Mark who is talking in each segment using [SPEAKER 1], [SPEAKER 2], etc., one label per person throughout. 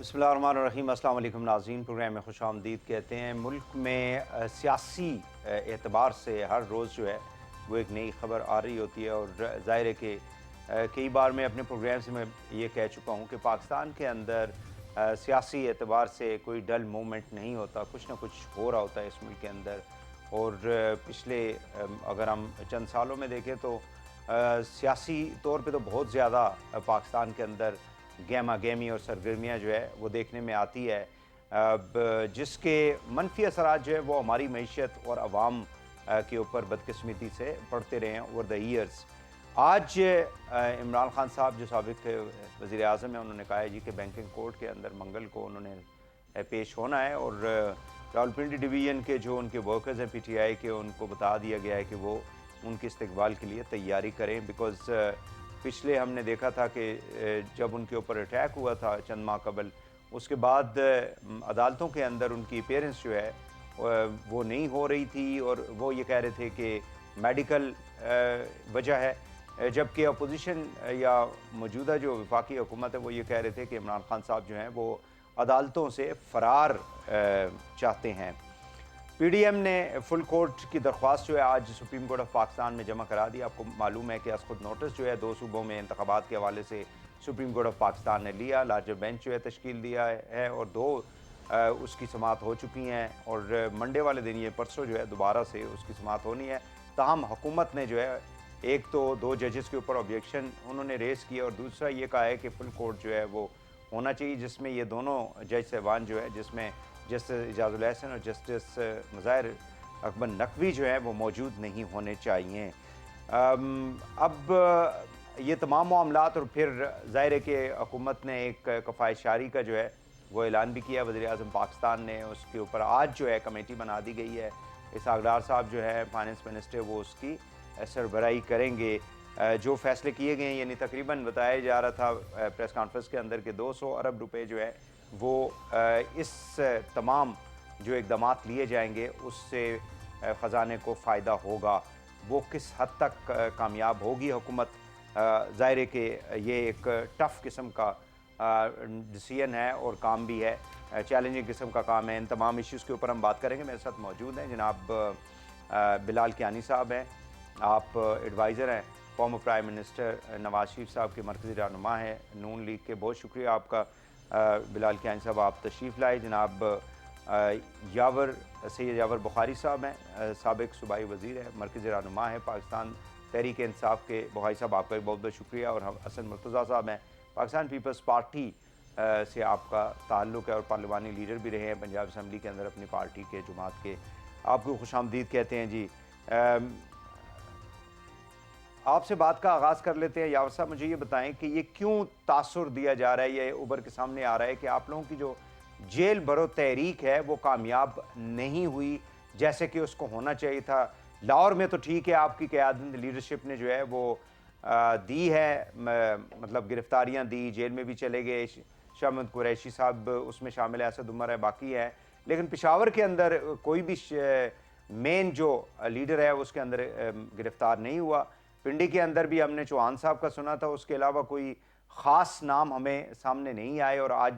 [SPEAKER 1] بسم اللہ الرحمن الرحیم۔ السلام علیکم ناظرین، پروگرام میں خوش آمدید کہتے ہیں۔ ملک میں سیاسی اعتبار سے ہر روز جو ہے وہ ایک نئی خبر آ رہی ہوتی ہے، اور ظاہر ہے کہ کئی بار میں اپنے پروگرام سے میں یہ کہہ چکا ہوں کہ پاکستان کے اندر سیاسی اعتبار سے کوئی ڈل مومنٹ نہیں ہوتا، کچھ نہ کچھ ہو رہا ہوتا ہے اس ملک کے اندر۔ اور پچھلے اگر ہم چند سالوں میں دیکھیں تو سیاسی طور پہ تو بہت زیادہ پاکستان کے اندر گہما گہمی اور سرگرمیاں جو ہے وہ دیکھنے میں آتی ہے، جس کے منفی اثرات جو ہے وہ ہماری معیشت اور عوام کے اوپر بدقسمتی سے پڑتے رہے ہیں اوور دا ایئرس۔ آج عمران خان صاحب جو سابق وزیر اعظم ہیں، انہوں نے کہا ہے جی کہ بینکنگ کورٹ کے اندر منگل کو انہوں نے پیش ہونا ہے، اور راولپنڈی ڈویژن کے جو ان کے ورکرز ہیں پی ٹی آئی کے، ان کو بتا دیا گیا ہے کہ وہ ان کے استقبال کے لیے تیاری کریں، بیکاز پچھلے ہم نے دیکھا تھا کہ جب ان کے اوپر اٹیک ہوا تھا چند ماہ قبل، اس کے بعد عدالتوں کے اندر ان کی اپیرنس جو ہے وہ نہیں ہو رہی تھی، اور وہ یہ کہہ رہے تھے کہ میڈیکل وجہ ہے، جبکہ اپوزیشن یا موجودہ جو وفاقی حکومت ہے وہ یہ کہہ رہے تھے کہ عمران خان صاحب جو ہیں وہ عدالتوں سے فرار چاہتے ہیں۔ پی ڈی ایم نے فل کورٹ کی درخواست جو ہے آج سپریم کورٹ آف پاکستان میں جمع کرا دی۔ آپ کو معلوم ہے کہ از خود نوٹس جو ہے 2 صوبوں میں انتخابات کے حوالے سے سپریم کورٹ آف پاکستان نے لیا، لارجر بینچ جو ہے تشکیل دیا ہے، اور 2 اس کی سماعت ہو چکی ہیں، اور منڈے والے دن یہ پرسوں جو ہے دوبارہ سے اس کی سماعت ہونی ہے۔ تاہم حکومت نے جو ہے ایک تو 2 ججز کے اوپر آبجیکشن انہوں نے ریز کیا، اور دوسرا یہ کہا ہے کہ فل کورٹ جو ہے وہ ہونا چاہیے، جس میں یہ دونوں جج صاحبان جو ہے، جس میں جسٹس اعجاز الحسن اور جسٹس مظاہر اکبر نقوی جو ہے وہ موجود نہیں ہونے چاہیے۔ اب یہ تمام معاملات، اور پھر ظاہر ہے کہ حکومت نے ایک کفایت شاری کا جو ہے وہ اعلان بھی کیا، وزیر اعظم پاکستان نے، اس کے اوپر آج جو ہے کمیٹی بنا دی گئی ہے۔ اسحاق ڈار صاحب جو ہے فائنانس منسٹر، وہ اس کی سربراہی کریں گے۔ جو فیصلے کیے گئے ہیں، یعنی تقریباً بتایا جا رہا تھا پریس کانفرنس کے اندر کہ 200 ارب روپے جو ہے وہ اس تمام جو اقدامات لیے جائیں گے اس سے خزانے کو فائدہ ہوگا۔ وہ کس حد تک کامیاب ہوگی حکومت، ظاہر ہے کہ یہ ایک ٹف قسم کا ڈیسیژن ہے اور کام بھی ہے، چیلنجنگ قسم کا کام ہے۔ ان تمام ایشوز کے اوپر ہم بات کریں گے۔ میرے ساتھ موجود ہیں جناب بلال کیانی صاحب ہیں، آپ ایڈوائزر ہیں former prime minister Nawaz Sharif صاحب کے مرکزی رہنما ہیں نون لیگ کے۔ بہت شکریہ آپ کا بلال کیانی صاحب، آپ تشریف لائے۔ جناب سید یاور بخاری صاحب ہیں، سابق صوبائی وزیر ہیں، مرکزی رہنما ہیں پاکستان تحریک انصاف کے۔ بخاری صاحب آپ کا بہت بہت شکریہ۔ اور حسن مرتضیٰ صاحب ہیں، پاکستان پیپلز پارٹی سے آپ کا تعلق ہے اور پارلیمانی لیڈر بھی رہے ہیں پنجاب اسمبلی کے اندر اپنی پارٹی کے، جماعت کے۔ آپ کو خوش آمدید کہتے ہیں جی۔ آپ سے بات کا آغاز کر لیتے ہیں۔ یاور صاحب مجھے یہ بتائیں کہ یہ کیوں تاثر دیا جا رہا ہے، یہ ابھر کے سامنے آ رہا ہے کہ آپ لوگوں کی جو جیل بھرو تحریک ہے وہ کامیاب نہیں ہوئی جیسے کہ اس کو ہونا چاہیے تھا؟ لاہور میں تو ٹھیک ہے، آپ کی قیادت لیڈرشپ نے جو ہے وہ دی ہے، مطلب گرفتاریاں دی، جیل میں بھی چلے گئے، شاہ محمود قریشی صاحب اس میں شامل ہے، اسد عمر ہے، باقی ہے، لیکن پشاور کے اندر کوئی بھی مین جو لیڈر ہے اس کے اندر گرفتار نہیں ہوا۔ پنڈی کے اندر بھی ہم نے چوہان صاحب کا سنا تھا، اس کے علاوہ کوئی خاص نام ہمیں سامنے نہیں آئے، اور آج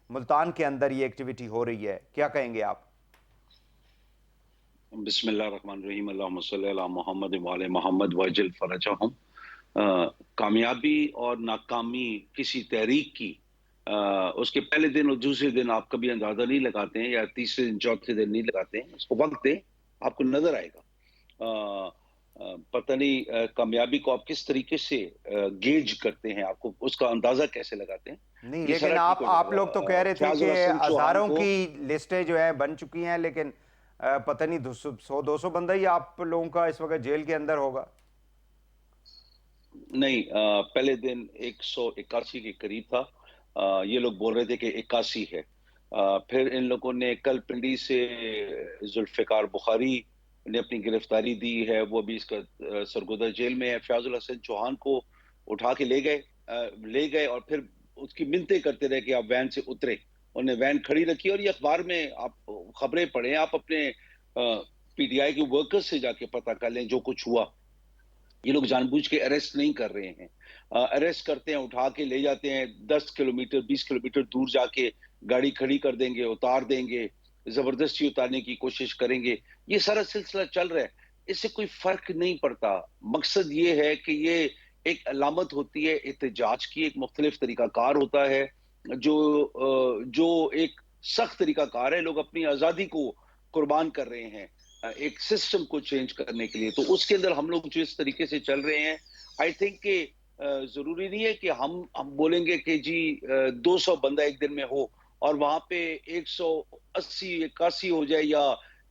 [SPEAKER 1] ملتان کے اندر یہ ایکٹیویٹی ہو رہی ہے، کیا کہیں گے آپ؟
[SPEAKER 2] بسم اللہ الرحمن الرحیم، اللہم صلی علی محمد وعلی محمد وعجل فرجہم۔ کامیابی اور ناکامی کسی تحریک کی اس کے پہلے دن اور دوسرے دن آپ کبھی اندازہ نہیں لگاتے ہیں، یا تیسرے دن چوتھے دن نہیں لگاتے ہیں، اس کو وقت دیں، آپ کو نظر آئے گا۔ پتہ نہیں کامیابی کو آپ کس طریقے سے گیج کرتے ہیں، آپ کو اس کا اندازہ کیسے لگاتے ہیں؟
[SPEAKER 1] نہیں،
[SPEAKER 2] یہ
[SPEAKER 1] لیکن
[SPEAKER 2] سارا ٹھیک ہو جائے
[SPEAKER 1] آپ لوگ تو کہہ
[SPEAKER 2] گا۔
[SPEAKER 1] رہے تھے
[SPEAKER 2] فیاض
[SPEAKER 1] کہ
[SPEAKER 2] الحسن چوہان
[SPEAKER 1] ہزاروں
[SPEAKER 2] کو
[SPEAKER 1] کی لسٹیں جو ہیں بن چکی ہیں، لیکن پتہ نہیں 100-200 بندہ ہی آپ لوگوں کا اس وقت جیل کے اندر ہوگا۔
[SPEAKER 2] نہیں، پہلے دن 181 کے قریب تھا۔ یہ لوگ بول رہے تھے کہ 81 ہے۔ پھر ان لوگوں نے کل پنڈی سے ذوالفقار بخاری نے اپنی گرفتاری دی ہے، وہ بھی اس کا سرگودہ جیل میں ہے۔ فیاض الحسن چوہان کو اٹھا کے لے گئے اور پھر اس کی منتیں کرتے رہے کہ آپ وین سے اترے۔ انہوں نے وین کھڑی رکھی، اور یہ اخبار میں آپ خبریں پڑھیں، آپ اپنے پی ٹی آئی کے ورکرز سے جا کے پتہ کر لیں جو کچھ ہوا۔ یہ لوگ جان بوجھ کے اریسٹ نہیں کر رہے ہیں، اریسٹ کرتے ہیں، اٹھا کے لے جاتے ہیں 10 کلومیٹر 20 کلومیٹر دور جا کے گاڑی کھڑی کر دیں گے, اتار دیں گے, زبردستی اتارنے کی کوشش کریں گے. یہ سارا سلسلہ چل رہا ہے, اس سے کوئی فرق نہیں پڑتا. مقصد یہ ہے کہ یہ ایک علامت ہوتی ہے احتجاج کی, ایک مختلف طریقہ کار ہوتا ہے جو ایک سخت طریقہ کار ہے. لوگ اپنی آزادی کو قربان کر رہے ہیں ایک سسٹم کو چینج کرنے کے لیے. تو اس کے اندر ہم لوگ جو اس طریقے سے چل رہے ہیں, آئی تھنک کہ ضروری نہیں ہے کہ ہم بولیں گے کہ جی 200 بندہ ایک دن میں ہو اور وہاں پہ 180 81 ہو جائے یا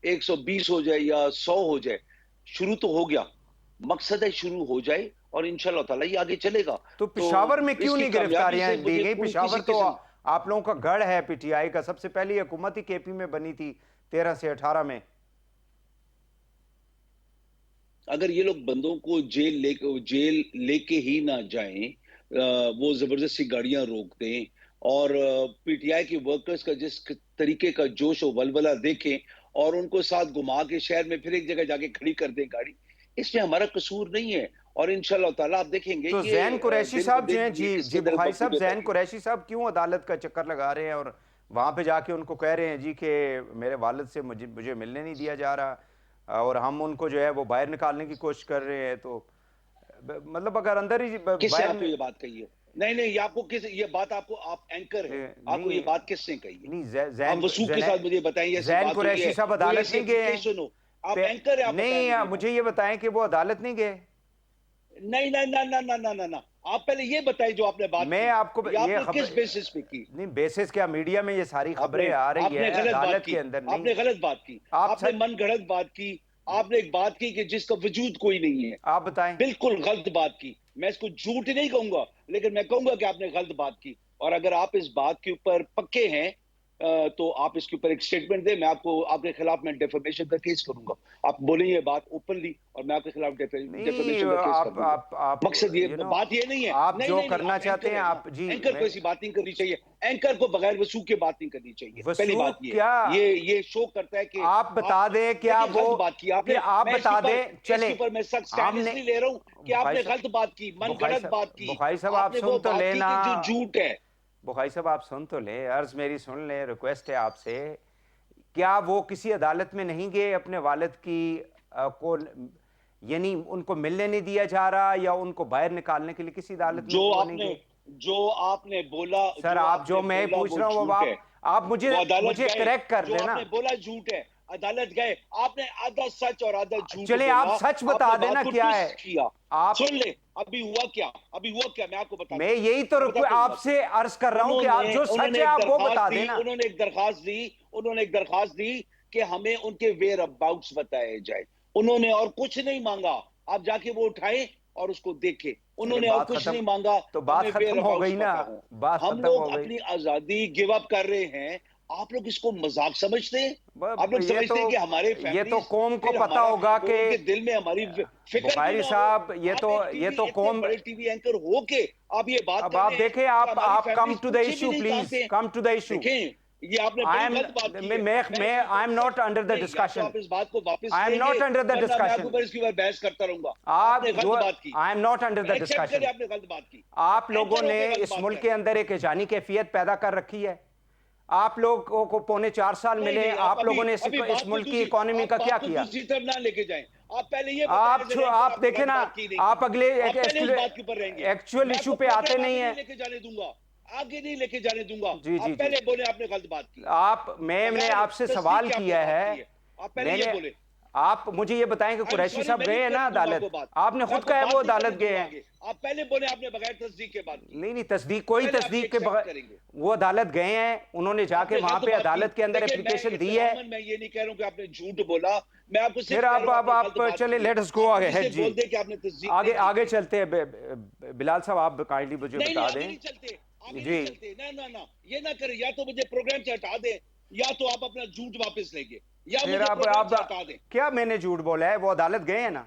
[SPEAKER 2] 120 ہو جائے یا 100 ہو جائے. شروع تو ہو گیا, مقصد ہے شروع ہو جائے اور انشاءاللہ تعالی یہ آگے چلے گا.
[SPEAKER 1] تو پشاور میں
[SPEAKER 2] اس
[SPEAKER 1] کیوں
[SPEAKER 2] کی
[SPEAKER 1] نہیں
[SPEAKER 2] کامیابی
[SPEAKER 1] گرفتاریاں
[SPEAKER 2] سے
[SPEAKER 1] دی
[SPEAKER 2] مجھے
[SPEAKER 1] گئی؟
[SPEAKER 2] کوئی
[SPEAKER 1] پشاور
[SPEAKER 2] کسی
[SPEAKER 1] تو
[SPEAKER 2] قسم,
[SPEAKER 1] آپ لوگوں کا گڑھ ہے پی ٹی آئی کا, سب سے پہلی حکومت ہی کے پی میں بنی تھی 13 سے 18 میں.
[SPEAKER 2] اگر یہ لوگ بندوں کو جیل لے کے ہی نہ جائیں, وہ زبردستی گاڑیاں روک دیں اور پی ٹی آئی کے ورکرز کا جس طریقے کا جوش و ولولہ دیکھیں اور ان کو ساتھ گھما کے شہر میں پھر ایک جگہ جا کے کھڑی کر دیں گاڑی, اس میں ہمارا قصور نہیں ہے. اور انشاءاللہ تعالیٰ آپ دیکھیں گے
[SPEAKER 1] تو
[SPEAKER 2] یہ
[SPEAKER 1] زین قریشی
[SPEAKER 2] دن
[SPEAKER 1] صاحب جو ہیں,
[SPEAKER 2] بدن یہ کس
[SPEAKER 1] جی
[SPEAKER 2] قدر
[SPEAKER 1] بخاری صاحب,
[SPEAKER 2] مقبولیت
[SPEAKER 1] زین
[SPEAKER 2] آئی ہے.
[SPEAKER 1] قریشی صاحب کیوں عدالت کا چکر لگا رہے ہیں اور وہاں پہ جا کے ان کو کہہ رہے ہیں جی کہ میرے والد سے مجھے ملنے نہیں دیا جا رہا اور ہم ان کو جو ہے وہ باہر نکالنے کی کوشش کر رہے ہیں. تو مطلب اگر اندر ہی
[SPEAKER 2] کس نے
[SPEAKER 1] باہر
[SPEAKER 2] آپ کو یہ بات کہی ہے؟ نہیں یہ آپ کو یہ بات آپ اینکر ہے, آپ کو یہ بات کس نے کہی ہے؟
[SPEAKER 1] نہیں,
[SPEAKER 2] آپ وثوق کے ساتھ مجھے بتائیں ایسی
[SPEAKER 1] زین
[SPEAKER 2] بات ہوئی
[SPEAKER 1] قریشی
[SPEAKER 2] ہے,
[SPEAKER 1] صاحب
[SPEAKER 2] کوئی
[SPEAKER 1] عدالت
[SPEAKER 2] ایسی
[SPEAKER 1] نہیں گئے ہیں؟
[SPEAKER 2] اپلیکیشن ہو, آپ اینکر ہے, آپ بتائیں
[SPEAKER 1] مجھے یہ بتائیں کہ وہ عدالت نہیں گئے.
[SPEAKER 2] نہیں, آپ پہلے یہ بتائیں جو آپ نے بات
[SPEAKER 1] میں
[SPEAKER 2] کی,
[SPEAKER 1] آپ کو
[SPEAKER 2] یہ آپ
[SPEAKER 1] یہ
[SPEAKER 2] نے
[SPEAKER 1] خبر
[SPEAKER 2] کس بیسس پہ کی؟
[SPEAKER 1] نہیں, بیسس کیا, میڈیا میں یہ ساری خبریں آ
[SPEAKER 2] آپ
[SPEAKER 1] رہی
[SPEAKER 2] نے
[SPEAKER 1] ہے
[SPEAKER 2] غلط بات
[SPEAKER 1] عدالت
[SPEAKER 2] کی,
[SPEAKER 1] کے اندر
[SPEAKER 2] آپ
[SPEAKER 1] نہیں.
[SPEAKER 2] نے غلط بات کی,
[SPEAKER 1] آپ
[SPEAKER 2] آپ نے من گھڑت بات کی, آپ نے ایک بات کی کہ جس کا وجود کوئی نہیں ہے.
[SPEAKER 1] آپ بتائیں.
[SPEAKER 2] بالکل غلط بات کی, میں اس کو جھوٹ نہیں کہوں گا لیکن میں کہوں گا کہ آپ نے غلط بات کی. اور اگر آپ اس بات کے اوپر پکے ہیں تو آپ اس کے اوپر ایک سٹیٹمنٹ دیں, میں آپ کے خلاف میں ڈیفیمیشن کا کیس کروں گا. آپ بولیں یہ بات اوپنلی اور میں آپ کے خلاف
[SPEAKER 1] نہیں,
[SPEAKER 2] ڈیفیمیشن کا کیس کر دوں گا.
[SPEAKER 1] آپ
[SPEAKER 2] مقصد یہ بات یہ نہیں ہے.
[SPEAKER 1] آپ جو
[SPEAKER 2] نہیں,
[SPEAKER 1] کرنا
[SPEAKER 2] آپ
[SPEAKER 1] چاہتے
[SPEAKER 2] اینکر
[SPEAKER 1] ہیں
[SPEAKER 2] ہیں نا,
[SPEAKER 1] آپ جی.
[SPEAKER 2] اینکر کو ایسی بات نہیں کرنی چاہیے, اینکر کو بغیر وثوق کے بات نہیں کرنی چاہیے. پہلی بات
[SPEAKER 1] وثوق
[SPEAKER 2] یہ
[SPEAKER 1] کیا
[SPEAKER 2] یہ شو کرتا ہے کہ
[SPEAKER 1] آپ بتا دیں کیا
[SPEAKER 2] دیکھیں غلط بات کی آپ نے.
[SPEAKER 1] آپ
[SPEAKER 2] میں
[SPEAKER 1] بتا دیں,
[SPEAKER 2] اس کے
[SPEAKER 1] چلیں
[SPEAKER 2] اوپر میں سخت
[SPEAKER 1] ہم
[SPEAKER 2] سٹینڈ اس
[SPEAKER 1] نے
[SPEAKER 2] لیے لے رہا ہوں کہ آپ نے غلط بات کی, من گھڑت بات کی,
[SPEAKER 1] بخاری صاحب
[SPEAKER 2] آپ
[SPEAKER 1] آپ
[SPEAKER 2] نے وہ
[SPEAKER 1] سن تو
[SPEAKER 2] بات کی
[SPEAKER 1] لینا,
[SPEAKER 2] کہ جو جھوٹ ہے.
[SPEAKER 1] بخاری صاحب آپ سن تو لیں, عرض میری سن لیں, ریکویسٹ ہے آپ سے. کیا وہ کسی عدالت میں نہیں گئے اپنے والد کی کو, یعنی ان کو ملنے نہیں دیا جا رہا یا ان کو باہر نکالنے کے لیے کسی عدالت میں وہ نہیں گئے؟
[SPEAKER 2] جو آپ نے بولا,
[SPEAKER 1] سر آپ جو میں پوچھ
[SPEAKER 2] وہ
[SPEAKER 1] رہا ہوں
[SPEAKER 2] جھوٹ ہے.
[SPEAKER 1] آپ
[SPEAKER 2] وہ عدالت
[SPEAKER 1] مجھے
[SPEAKER 2] گئے,
[SPEAKER 1] کریکٹ کر
[SPEAKER 2] جو آپ
[SPEAKER 1] دینا.
[SPEAKER 2] نے بولا جھوٹ ہے. عدالت گئے, آپ نے آدھا سچ اور آدھا جھوٹ
[SPEAKER 1] چلیں آپ
[SPEAKER 2] بولا,
[SPEAKER 1] سچ
[SPEAKER 2] آپ
[SPEAKER 1] بتا
[SPEAKER 2] نے بات
[SPEAKER 1] دینا
[SPEAKER 2] کو
[SPEAKER 1] کیا ہے.
[SPEAKER 2] ٹوسٹ کیا.
[SPEAKER 1] آپ
[SPEAKER 2] سن لیں ابھی ہوا کیا میں آپ کو بتاتا
[SPEAKER 1] میں
[SPEAKER 2] ہوں.
[SPEAKER 1] یہی تو آپ سے عرض کر رہا ہوں کہ آپ جو
[SPEAKER 2] انہوں
[SPEAKER 1] سچ
[SPEAKER 2] نے
[SPEAKER 1] ہے
[SPEAKER 2] ایک
[SPEAKER 1] آپ وہ بتا
[SPEAKER 2] درخواست دی,
[SPEAKER 1] دینا.
[SPEAKER 2] انہوں نے ایک درخواست دی کہ ہمیں ان کے ویئر اباؤٹس بتائے جائے. انہوں نے اور کچھ نہیں مانگا, آپ جا کے وہ اٹھائیں اور اس کو دیکھیں. انہوں
[SPEAKER 1] چلے
[SPEAKER 2] نے اور
[SPEAKER 1] بات
[SPEAKER 2] کچھ
[SPEAKER 1] ختم,
[SPEAKER 2] نہیں مانگا,
[SPEAKER 1] تو بات
[SPEAKER 2] ہمیں ویئر
[SPEAKER 1] ختم ہو
[SPEAKER 2] اباؤٹس
[SPEAKER 1] گئی نا,
[SPEAKER 2] پتہ ہوں.
[SPEAKER 1] بات
[SPEAKER 2] ہم
[SPEAKER 1] ختم
[SPEAKER 2] لوگ
[SPEAKER 1] ہو گئی.
[SPEAKER 2] اپنی آزادی گیو اپ کر رہے ہیں, آپ لوگ اس کو مذاق سمجھتے ہیں. آپ لوگ سمجھتے ہیں کہ ہمارے
[SPEAKER 1] یہ تو
[SPEAKER 2] فیملیز,
[SPEAKER 1] قوم کو
[SPEAKER 2] پھر
[SPEAKER 1] پتا
[SPEAKER 2] ہمارا
[SPEAKER 1] ہوگا کہ
[SPEAKER 2] ان کے دل میں ہماری فکر بھی
[SPEAKER 1] بخاری
[SPEAKER 2] نہ ہو.
[SPEAKER 1] صاحب
[SPEAKER 2] آپ ایک
[SPEAKER 1] یہ تو
[SPEAKER 2] اتنے
[SPEAKER 1] قوم,
[SPEAKER 2] بڑے ٹی وی اینکر ہو کے آپ یہ بات
[SPEAKER 1] اب
[SPEAKER 2] کر
[SPEAKER 1] آپ
[SPEAKER 2] رہے ہیں
[SPEAKER 1] دیکھیں,
[SPEAKER 2] کہ ہماری
[SPEAKER 1] آپ کم
[SPEAKER 2] فیملیز
[SPEAKER 1] ٹو دا
[SPEAKER 2] کچھ بھی
[SPEAKER 1] ایشو
[SPEAKER 2] نہیں
[SPEAKER 1] پلیز,
[SPEAKER 2] جانتے ہیں.
[SPEAKER 1] Come to the issue.
[SPEAKER 2] دیکھیں یہ آپ نے بڑی غلط بات کی ہے.
[SPEAKER 1] میں I am not under the
[SPEAKER 2] نہیں, یا تو
[SPEAKER 1] ڈسکشن,
[SPEAKER 2] آپ اس بات کو واپس
[SPEAKER 1] آئی ایم
[SPEAKER 2] لیں گے
[SPEAKER 1] ناٹ انڈر دا
[SPEAKER 2] ورنہ میں آپ
[SPEAKER 1] ڈسکشن.
[SPEAKER 2] کو اس کے بعد بحث کرتا رہوں گا. آپ
[SPEAKER 1] آپ
[SPEAKER 2] نے
[SPEAKER 1] جو
[SPEAKER 2] غلط بات کی,
[SPEAKER 1] I am not under the
[SPEAKER 2] accept
[SPEAKER 1] discussion.
[SPEAKER 2] کریں آپ نے غلط بات کی.
[SPEAKER 1] آپ لوگوں
[SPEAKER 2] اینکر ہو
[SPEAKER 1] نے
[SPEAKER 2] کے غلط
[SPEAKER 1] اس
[SPEAKER 2] بات
[SPEAKER 1] ملک
[SPEAKER 2] کر
[SPEAKER 1] کے
[SPEAKER 2] رہے ہیں.
[SPEAKER 1] اندر ایک ایجانی کیفیت پیدا کر رکھی ہے. آپ لوگوں کو 4.25 سال ملے, آپ لوگوں نے
[SPEAKER 2] ابھی
[SPEAKER 1] اس
[SPEAKER 2] بات کو
[SPEAKER 1] ملک کی اکانومی
[SPEAKER 2] آپ
[SPEAKER 1] کا کیا
[SPEAKER 2] بات کو
[SPEAKER 1] کیا؟
[SPEAKER 2] دوسری طرف نہ لے کے جائیں. آپ پہلے یہ بتائیں ایز این اینکر آپ نے
[SPEAKER 1] دیکھیں
[SPEAKER 2] غلط
[SPEAKER 1] نا,
[SPEAKER 2] بات کی نہیں
[SPEAKER 1] آپ
[SPEAKER 2] کی.
[SPEAKER 1] اگلے
[SPEAKER 2] آپ پہلے اس بات کے اوپر رہیں گے.
[SPEAKER 1] ایکچوئل
[SPEAKER 2] میں آپ
[SPEAKER 1] ایشو
[SPEAKER 2] کو
[SPEAKER 1] پہ آتے
[SPEAKER 2] پروگرام
[SPEAKER 1] نہیں
[SPEAKER 2] آگے
[SPEAKER 1] ہیں.
[SPEAKER 2] نہیں لے کے جانے دوں گا, آگے نہیں لے کے جانے دوں گا.
[SPEAKER 1] جی
[SPEAKER 2] آپ پہلے بولے آپ نے غلط بات کی,
[SPEAKER 1] میں نے
[SPEAKER 2] بغیر
[SPEAKER 1] آپ سے
[SPEAKER 2] تصدیق
[SPEAKER 1] سوال
[SPEAKER 2] کے آپ نے
[SPEAKER 1] کیا
[SPEAKER 2] بات
[SPEAKER 1] ہے.
[SPEAKER 2] کی ہے. آپ پہلے یہ بولے.
[SPEAKER 1] آپ مجھے یہ بتائیں کہ قریشی صاحب
[SPEAKER 2] میں
[SPEAKER 1] گئے
[SPEAKER 2] نہیں
[SPEAKER 1] ہیں نا
[SPEAKER 2] کرنے دوں گا آپ
[SPEAKER 1] عدالت,
[SPEAKER 2] کو بات.
[SPEAKER 1] آپ نے
[SPEAKER 2] میں
[SPEAKER 1] خود
[SPEAKER 2] آپ کو
[SPEAKER 1] کہا ہے وہ
[SPEAKER 2] بات نہیں کرنے
[SPEAKER 1] عدالت
[SPEAKER 2] دوں
[SPEAKER 1] گئے
[SPEAKER 2] گا
[SPEAKER 1] ہیں.
[SPEAKER 2] آگے. آپ پہلے بولے آپ نے بغیر تصدیق کے بات کی.
[SPEAKER 1] نہیں تصدیق, کوئی
[SPEAKER 2] پہلے آپ یہ
[SPEAKER 1] تصدیق کے
[SPEAKER 2] ایکسپٹ
[SPEAKER 1] بغیر
[SPEAKER 2] کریں گے.
[SPEAKER 1] وہ عدالت گئے ہیں, انہوں نے جا
[SPEAKER 2] آپ
[SPEAKER 1] کے
[SPEAKER 2] نے
[SPEAKER 1] وہاں
[SPEAKER 2] غلط
[SPEAKER 1] پہ
[SPEAKER 2] بات کی.
[SPEAKER 1] عدالت کے اندر
[SPEAKER 2] دیکھیں میں
[SPEAKER 1] اپلیکیشن دی ہے.
[SPEAKER 2] ابتداءً میں یہ نہیں کہہ رہا ہوں کہ آپ نے جھوٹ بولا, میں آپ کو
[SPEAKER 1] پھر
[SPEAKER 2] صرف کہہ رہا ہوں آپ نے غلط
[SPEAKER 1] آپ
[SPEAKER 2] بات
[SPEAKER 1] چلے,
[SPEAKER 2] کی ہے.
[SPEAKER 1] لیٹ اس گو
[SPEAKER 2] آپ
[SPEAKER 1] آگے
[SPEAKER 2] مجھ سے
[SPEAKER 1] ہیڈ. جی
[SPEAKER 2] بول دیں کہ آپ نے تصدیق نہیں کی.
[SPEAKER 1] آگے چلتے ہیں. بلال صاحب آپ کائنڈلی مجھے
[SPEAKER 2] نہیں
[SPEAKER 1] بتا
[SPEAKER 2] آگے
[SPEAKER 1] دیں.
[SPEAKER 2] نہیں چلتے, آگے نہیں
[SPEAKER 1] جی
[SPEAKER 2] چلتے. نہ یہ نہ کریں, یا تو مجھے پروگرام سے ہٹا دیں یا تو آپ اپنا جھوٹ واپس لیں گے, یا
[SPEAKER 1] پھر
[SPEAKER 2] مجھے پروگرام
[SPEAKER 1] آپ
[SPEAKER 2] سے ہٹا دیں.
[SPEAKER 1] کیا میں نے جھوٹ بولا ہے؟ وہ عدالت گئے ہیں نا.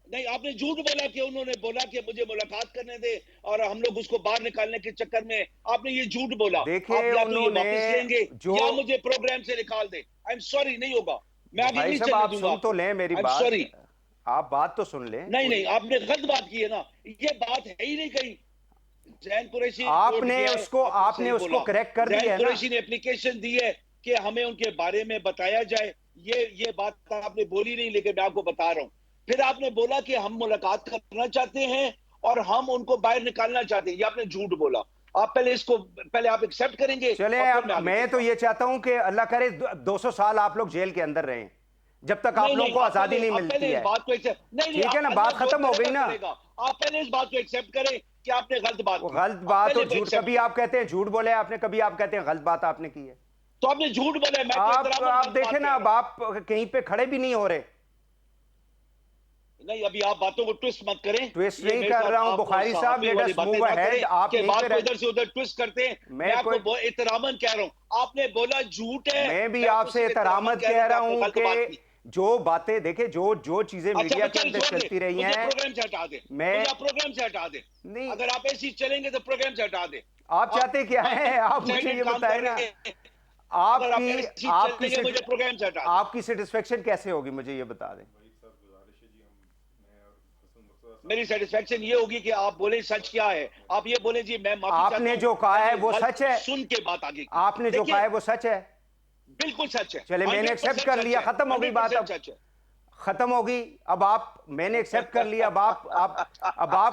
[SPEAKER 2] نہیں, آپ نے جھوٹ بولا کہ انہوں نے بولا کہ مجھے ملاقات کرنے دے اور ہم لوگ اس کو باہر نکالنے کے چکر میں, آپ نے یہ جھوٹ بولا. آپ
[SPEAKER 1] دیکھیں
[SPEAKER 2] یا تو یہ
[SPEAKER 1] انہوں نے
[SPEAKER 2] واپس لیں گے
[SPEAKER 1] جو,
[SPEAKER 2] یا مجھے پروگرام سے نکال دیں. آئی ایم سوری, نہیں ہوگا, میں آگے
[SPEAKER 1] بھائی
[SPEAKER 2] نہیں
[SPEAKER 1] صاحب
[SPEAKER 2] چلنے
[SPEAKER 1] آپ
[SPEAKER 2] دوں گا
[SPEAKER 1] سن
[SPEAKER 2] آپ
[SPEAKER 1] تو
[SPEAKER 2] کو.
[SPEAKER 1] لیں میری
[SPEAKER 2] آئی ایم
[SPEAKER 1] بات,
[SPEAKER 2] سوری.
[SPEAKER 1] آپ بات تو سن لیں.
[SPEAKER 2] نہیں, آپ نے غلط بات کی ہے نا, یہ بات ہے ہی نہیں کہیں. زین قریشی
[SPEAKER 1] آپ نے اس کو کریکٹ کر دیا
[SPEAKER 2] زین
[SPEAKER 1] ہے نا.
[SPEAKER 2] قریشی نے اپلیکیشن دی ہے کہ ہمیں ان کے بارے میں بتایا جائے. یہ بات آپ نے بولی نہیں لیکن میں آپ کو بتا رہا ہوں. پھر آپ نے بولا کہ ہم ملاقات کرنا چاہتے ہیں اور ہم ان کو باہر نکالنا چاہتے ہیں. یہ آپ نے جھوٹ بولا. آپ پہلے آپ ایکسپٹ کریں گے
[SPEAKER 1] چلے
[SPEAKER 2] اور پھر
[SPEAKER 1] اب
[SPEAKER 2] آگے
[SPEAKER 1] میں
[SPEAKER 2] چلتا
[SPEAKER 1] تو
[SPEAKER 2] ہوں.
[SPEAKER 1] یہ چاہتا ہوں کہ اللہ کرے 200 سال آپ لوگ جیل کے اندر رہیں جب تک آپ لوگوں کو آزادی نہیں
[SPEAKER 2] آپ پہلے
[SPEAKER 1] ملتی
[SPEAKER 2] اس
[SPEAKER 1] ہے.
[SPEAKER 2] بات کو نہیں
[SPEAKER 1] ٹھیک ہے نا,
[SPEAKER 2] اللہ
[SPEAKER 1] بات
[SPEAKER 2] جو
[SPEAKER 1] ختم ہو
[SPEAKER 2] کرے
[SPEAKER 1] گئی
[SPEAKER 2] گا
[SPEAKER 1] نا.
[SPEAKER 2] کرے گا. آپ پہلے اس بات کو ایکسپٹ کریں کہ آپ نے غلط بات
[SPEAKER 1] وہ
[SPEAKER 2] کی.
[SPEAKER 1] غلط
[SPEAKER 2] آپ
[SPEAKER 1] بات
[SPEAKER 2] پہلے
[SPEAKER 1] اور
[SPEAKER 2] وہ
[SPEAKER 1] جھوٹ,
[SPEAKER 2] ایکسپٹ
[SPEAKER 1] کبھی
[SPEAKER 2] کریں.
[SPEAKER 1] آپ کہتے ہیں جھوٹ بولے آپ نے, کبھی آپ کہتے ہیں غلط بات آپ نے کی ہے.
[SPEAKER 2] تو آپ نے جھوٹ بولا ہے, میں تو احترام
[SPEAKER 1] آپ
[SPEAKER 2] غلط
[SPEAKER 1] دیکھیں
[SPEAKER 2] بات
[SPEAKER 1] نا,
[SPEAKER 2] کہہ رہا
[SPEAKER 1] اب
[SPEAKER 2] ہوں.
[SPEAKER 1] آپ کہیں پہ کھڑے بھی نہیں ہو رہے.
[SPEAKER 2] نہیں, ابھی آپ باتوں کو ٹویسٹ مت کریں.
[SPEAKER 1] ٹویسٹ
[SPEAKER 2] یہ
[SPEAKER 1] نہیں
[SPEAKER 2] میرے
[SPEAKER 1] کر
[SPEAKER 2] ساتھ
[SPEAKER 1] رہا ہوں
[SPEAKER 2] آپ
[SPEAKER 1] بخاری صاحب,
[SPEAKER 2] صحافی
[SPEAKER 1] لیٹ
[SPEAKER 2] والی
[SPEAKER 1] اس
[SPEAKER 2] باتیں
[SPEAKER 1] موو
[SPEAKER 2] نہ کریں
[SPEAKER 1] اہیڈ. آپ
[SPEAKER 2] کہ
[SPEAKER 1] یہیں پہ
[SPEAKER 2] بات کو ادھر سے ادھر ٹویسٹ کرتے ہیں. میں آپ کو احتراماً کہہ رہا ہوں, آپ نے بولا جھوٹ ہے,
[SPEAKER 1] میں بھی
[SPEAKER 2] میں
[SPEAKER 1] آپ
[SPEAKER 2] کو
[SPEAKER 1] سے
[SPEAKER 2] صرف احتراماً
[SPEAKER 1] احترامت
[SPEAKER 2] کہہ رہا
[SPEAKER 1] کہہ
[SPEAKER 2] ہوں کہ
[SPEAKER 1] رہا
[SPEAKER 2] آپ نے
[SPEAKER 1] ہوں
[SPEAKER 2] غلط
[SPEAKER 1] کہ
[SPEAKER 2] بات کی.
[SPEAKER 1] جو باتیں دیکھیں, جو چیزیں
[SPEAKER 2] اچھا
[SPEAKER 1] میڈیا کے
[SPEAKER 2] چل
[SPEAKER 1] اندر
[SPEAKER 2] چھوڑ دیں,
[SPEAKER 1] چلتی رہی
[SPEAKER 2] مجھے
[SPEAKER 1] ہیں.
[SPEAKER 2] پروگرام سے ہٹا دیں.
[SPEAKER 1] میں
[SPEAKER 2] مجھے آپ پروگرام سے ہٹا دیں.
[SPEAKER 1] نہیں,
[SPEAKER 2] اگر آپ ایسی چلیں گے تو پروگرام سے ہٹا دیں.
[SPEAKER 1] آپ چاہتے کیا ہیں, آپ مجھے یہ
[SPEAKER 2] کام
[SPEAKER 1] بتائیں
[SPEAKER 2] کر
[SPEAKER 1] نا.
[SPEAKER 2] رہے ہیں.
[SPEAKER 1] آپ
[SPEAKER 2] اگر آپ
[SPEAKER 1] کی
[SPEAKER 2] ایسی
[SPEAKER 1] آپ کی
[SPEAKER 2] چلیں گے مجھے پروگرام سے ہٹا دیں.
[SPEAKER 1] آپ کی سیٹسفیکشن کیسے ہوگی, مجھے یہ بتا دیں.
[SPEAKER 2] میری سیٹسفیکشن یہ ہوگی کہ آپ بولیں سچ کیا ہے. آپ یہ بولیں جی میں معافی
[SPEAKER 1] آپ
[SPEAKER 2] چاہتا
[SPEAKER 1] نے
[SPEAKER 2] ہوں,
[SPEAKER 1] جو کہا
[SPEAKER 2] میں
[SPEAKER 1] ہے
[SPEAKER 2] نے
[SPEAKER 1] وہ
[SPEAKER 2] غلط
[SPEAKER 1] سچ ہے.
[SPEAKER 2] سن کے بات آگے کی.
[SPEAKER 1] آپ نے جو
[SPEAKER 2] دیکھیں
[SPEAKER 1] کہا ہے وہ سچ ہے.
[SPEAKER 2] بالکل سچ ہے.
[SPEAKER 1] چلے میں نے ایکسیپٹ
[SPEAKER 2] 100%
[SPEAKER 1] کر
[SPEAKER 2] سچ
[SPEAKER 1] لیا,
[SPEAKER 2] ہے.
[SPEAKER 1] ختم ہو گئی بات. اب
[SPEAKER 2] 100% سچ ہے.
[SPEAKER 1] ختم ہوگی. اب آپ, میں نے ایکسیپٹ کر لیا. اب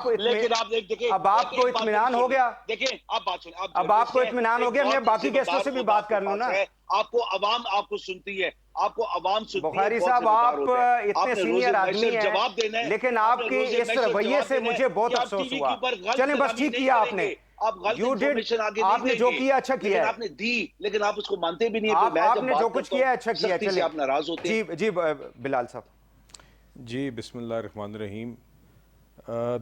[SPEAKER 2] لیکن آپ دیکھیں
[SPEAKER 1] آپ کو
[SPEAKER 2] ایک بات میری
[SPEAKER 1] اطمینان
[SPEAKER 2] سن
[SPEAKER 1] ہو
[SPEAKER 2] لیں.
[SPEAKER 1] گیا.
[SPEAKER 2] دیکھیں آپ بات سنیں, آپ
[SPEAKER 1] اب آپ
[SPEAKER 2] جرنلسٹ
[SPEAKER 1] کو
[SPEAKER 2] ہیں,
[SPEAKER 1] اطمینان ہو
[SPEAKER 2] ایک
[SPEAKER 1] گیا, میں
[SPEAKER 2] بہت
[SPEAKER 1] باقی
[SPEAKER 2] ذمہ
[SPEAKER 1] گیسٹوں
[SPEAKER 2] دار
[SPEAKER 1] سے بھی
[SPEAKER 2] عہدہ
[SPEAKER 1] بات
[SPEAKER 2] آپ کے
[SPEAKER 1] کر لوں
[SPEAKER 2] پاس
[SPEAKER 1] نا.
[SPEAKER 2] ہے. آپ کو عوام آپ کو سنتی ہے, آپ کو عوام سنتی ہے,
[SPEAKER 1] بخاری
[SPEAKER 2] بہت
[SPEAKER 1] صاحب,
[SPEAKER 2] ذمہ دار
[SPEAKER 1] آپ
[SPEAKER 2] ہوتا ہے. آپ
[SPEAKER 1] اتنے
[SPEAKER 2] نے روز
[SPEAKER 1] سینئر آدمی
[SPEAKER 2] محشر
[SPEAKER 1] ہیں,
[SPEAKER 2] جواب دینا ہے.
[SPEAKER 1] لیکن
[SPEAKER 2] آپ نے
[SPEAKER 1] آپ کی
[SPEAKER 2] روز
[SPEAKER 1] اس
[SPEAKER 2] محشر
[SPEAKER 1] رویے
[SPEAKER 2] جواب
[SPEAKER 1] سے
[SPEAKER 2] دینا ہے
[SPEAKER 1] مجھے بہت
[SPEAKER 2] کہ آپ ٹی
[SPEAKER 1] افسوس
[SPEAKER 2] وی کے
[SPEAKER 1] ہوا.
[SPEAKER 2] اوپر غلط
[SPEAKER 1] چلیں بس
[SPEAKER 2] کلامی
[SPEAKER 1] ٹھیک
[SPEAKER 2] نہیں
[SPEAKER 1] کیا آپ
[SPEAKER 2] کریں
[SPEAKER 1] نے.
[SPEAKER 2] گے. آپ غلط
[SPEAKER 1] یو ڈیڈ,
[SPEAKER 2] انفارمیشن آگے نہیں
[SPEAKER 1] آپ نے
[SPEAKER 2] دیں
[SPEAKER 1] جو
[SPEAKER 2] گے.
[SPEAKER 1] کیا اچھا کیا
[SPEAKER 2] لیکن
[SPEAKER 1] ہے.
[SPEAKER 2] آپ نے دی, لیکن آپ اس کو مانتے بھی نہیں ہیں. پھر میں
[SPEAKER 1] آپ
[SPEAKER 2] جب
[SPEAKER 1] نے جو
[SPEAKER 2] بات
[SPEAKER 1] کچھ
[SPEAKER 2] کرتا
[SPEAKER 1] کیا
[SPEAKER 2] ہوں
[SPEAKER 1] ہے اچھا کیا.
[SPEAKER 2] سختی سے
[SPEAKER 1] چلیں
[SPEAKER 2] آپ ناراض ہوتے ہیں.
[SPEAKER 1] جی بلال صاحب.
[SPEAKER 3] جی بسم اللہ الرحمن الرحیم.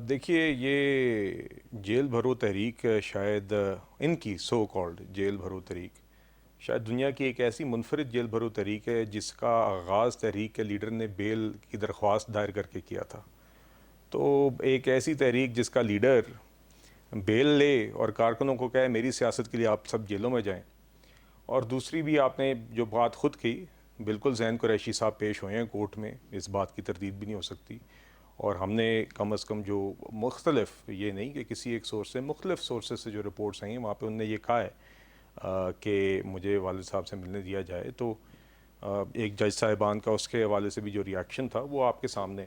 [SPEAKER 3] دیکھیے یہ جیل بھرو تحریک شاید ان کی سو کالڈ جیل بھرو تحریک شاید دنیا کی ایک ایسی منفرد جیل بھرو تحریک ہے جس کا آغاز تحریک کے لیڈر نے بیل کی درخواست دائر کر کے کیا تھا. تو ایک ایسی تحریک جس کا لیڈر بیل لے اور کارکنوں کو کہے میری سیاست کے لیے آپ سب جیلوں میں جائیں. اور دوسری بھی آپ نے جو بات خود کی, بالکل زین قریشی صاحب پیش ہوئے ہیں کورٹ میں, اس بات کی تردید بھی نہیں ہو سکتی. اور ہم نے کم از کم جو مختلف, یہ نہیں کہ کسی ایک سورس سے, مختلف سورسز سے جو رپورٹس آئی ہیں وہاں پہ انہوں نے یہ کہا ہے کہ مجھے والد صاحب سے ملنے دیا جائے. تو ایک جج صاحبان کا اس کے حوالے سے بھی جو ریاکشن تھا وہ آپ کے سامنے.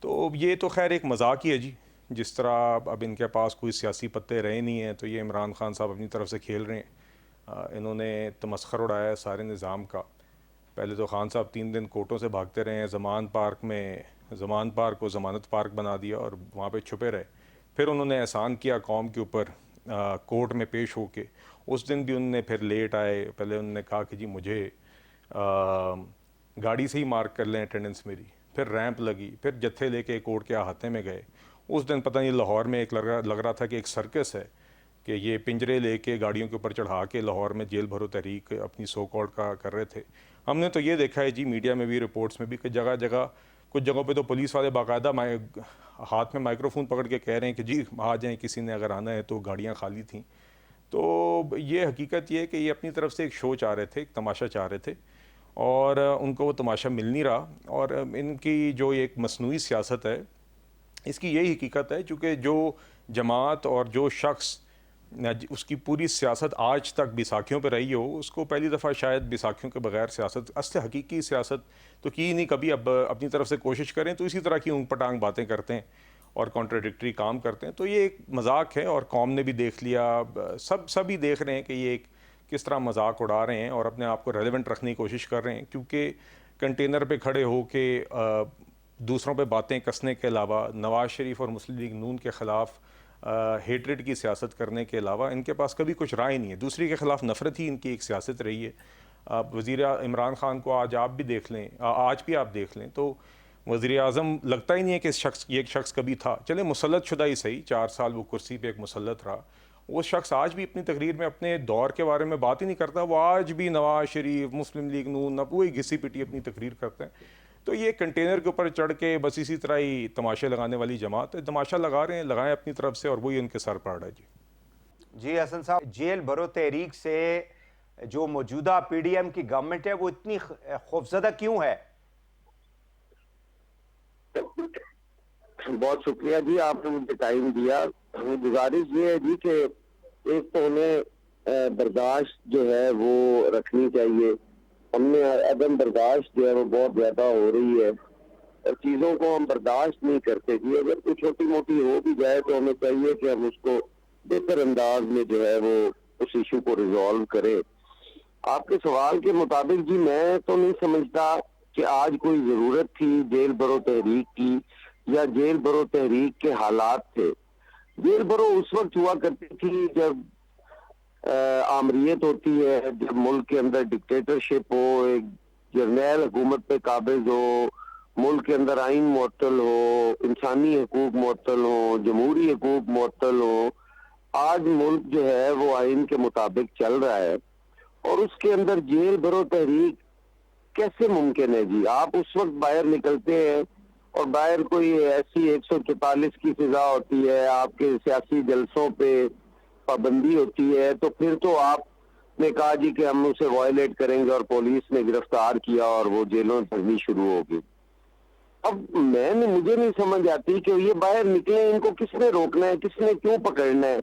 [SPEAKER 3] تو یہ تو خیر ایک مذاق ہی ہے جی. جس طرح اب ان کے پاس کوئی سیاسی پتے رہے نہیں ہیں تو یہ عمران خان صاحب اپنی طرف سے کھیل رہے ہیں. انہوں نے تمسخر اڑایا ہے سارے نظام کا. پہلے تو خان صاحب 3 دن کوٹوں سے بھاگتے رہے ہیں, زمان پارک کو ضمانت پارک بنا دیا اور وہاں پہ چھپے رہے. پھر انہوں نے احسان کیا قوم کے اوپر کورٹ میں پیش ہو کے. اس دن بھی انہوں نے پھر لیٹ آئے. پہلے انہوں نے کہا کہ جی مجھے گاڑی سے ہی مارک کر لیں اٹینڈنس میری. پھر ریمپ لگی, پھر جتھے لے کے کورٹ کے احاطے میں گئے. اس دن پتہ نہیں لاہور میں ایک لگ رہا تھا کہ ایک سرکس ہے کہ یہ پنجرے لے کے گاڑیوں کے اوپر چڑھا کے لاہور میں جیل بھرو تحریک اپنی سو کالڈ کا کر رہے تھے. ہم نے تو یہ دیکھا ہے جی میڈیا میں بھی, رپورٹس میں بھی, کہ جگہ جگہ کچھ جگہوں پہ تو پولیس والے باقاعدہ ہاتھ میں مائکرو فون پکڑ کے کہہ رہے ہیں کہ جی آ جائیں کسی نے اگر آنا ہے تو, گاڑیاں خالی تھیں. تو یہ حقیقت یہ ہے کہ یہ اپنی طرف سے ایک شو چاہ رہے تھے, ایک تماشا چاہ رہے تھے, اور ان کو وہ تماشا مل نہیں رہا. اور ان کی جو ایک مصنوعی سیاست ہے اس کی یہی حقیقت ہے, چونکہ جو جماعت اور جو شخص اس کی پوری سیاست آج تک بیساکھیوں پہ رہی ہو, اس کو پہلی دفعہ شاید بیساکھیوں کے بغیر سیاست, اصل حقیقی سیاست تو کی نہیں کبھی. اب اپنی طرف سے کوشش کریں تو اسی طرح کی اونگ پٹانگ باتیں کرتے ہیں اور کانٹراڈکٹری کام کرتے ہیں. تو یہ ایک مذاق ہے اور قوم نے بھی دیکھ لیا, سبھی دیکھ رہے ہیں کہ یہ ایک کس طرح مذاق اڑا رہے ہیں اور اپنے آپ کو ریلیونٹ رکھنے کی کوشش کر رہے ہیں. کیونکہ کنٹینر پہ کھڑے ہو کے دوسروں پہ باتیں کسنے کے علاوہ, نواز شریف اور مسلم لیگ نون کے خلاف ہیٹریڈ کی سیاست کرنے کے علاوہ ان کے پاس کبھی کچھ رائے نہیں ہے. دوسری کے خلاف نفرت ہی ان کی ایک سیاست رہی ہے. وزیر عمران خان کو آج آپ بھی دیکھ لیں, آج بھی آپ دیکھ لیں تو وزیر اعظم لگتا ہی نہیں ہے کہ یہ ایک شخص کبھی تھا. چلے مسلط شدہ ہی صحیح, 4 سال وہ کرسی پہ ایک مسلط رہا. وہ شخص آج بھی اپنی تقریر میں اپنے دور کے بارے میں بات ہی نہیں کرتا. وہ آج بھی نواز شریف, مسلم لیگ نون, اب وہی گھسی پٹی اپنی تقریر کرتے ہیں. تو یہ کنٹینر کے اوپر چڑھ کے بس اسی طرح ہی تماشے لگانے والی جماعت ہے. تماشا لگا رہے ہیں, لگائیں اپنی طرف سے, اور وہی ان کے سر پڑ رہا ہے.
[SPEAKER 1] جی حسن صاحب, جیل بھرو تحریک سے جو موجودہ پی ڈی ایم کی گورنمنٹ ہے وہ اتنی خوفزدہ کیوں ہے؟
[SPEAKER 4] بہت شکریہ جی, آپ نے مجھے ٹائم دیا. گزارش یہ ہے جی کہ ایک تو انہیں برداشت جو ہے وہ رکھنی چاہیے. ہم نے عدم برداشت جو ہے وہ بہت زیادہ ہو رہی ہے اور چیزوں کو ہم برداشت نہیں کرتے جی. اگر کوئی چھوٹی موٹی ہو بھی جائے تو ہمیں چاہیے کہ ہم اس کو بہتر انداز میں جو ہے وہ اس ایشو کو ریزالو کرے. آپ کے سوال کے مطابق جی میں تو نہیں سمجھتا کہ آج کوئی ضرورت تھی جیل برو تحریک کی یا جیل برو تحریک کے حالات تھے. جیل برو اس وقت ہوا کرتی تھی جب آمریت ہوتی ہے, جب ملک کے اندر ڈکٹیٹرشپ ہو, ایک جرنیل حکومت پہ قابض ہو, ملک کے اندر آئین معطل ہو, انسانی حقوق معطل ہو, جمہوری حقوق معطل ہو. آج ملک جو ہے وہ آئین کے مطابق چل رہا ہے اور اس کے اندر جیل برو تحریک کیسے ممکن ہے جی؟ آپ اس وقت باہر نکلتے ہیں اور باہر کوئی ایسی 144 کی سزا ہوتی ہے, آپ کے سیاسی جلسوں پہ پابندی ہوتی ہے, تو پھر تو آپ نے کہا جی کہ ہم اسے وائلیٹ کریں گے اور پولیس نے گرفتار کیا اور وہ جیلوں میں بھرنی شروع ہوگی. اب مجھے نہیں سمجھ آتی کہ یہ باہر نکلے, ان کو کس نے روکنا ہے, کس نے کیوں پکڑنا ہے.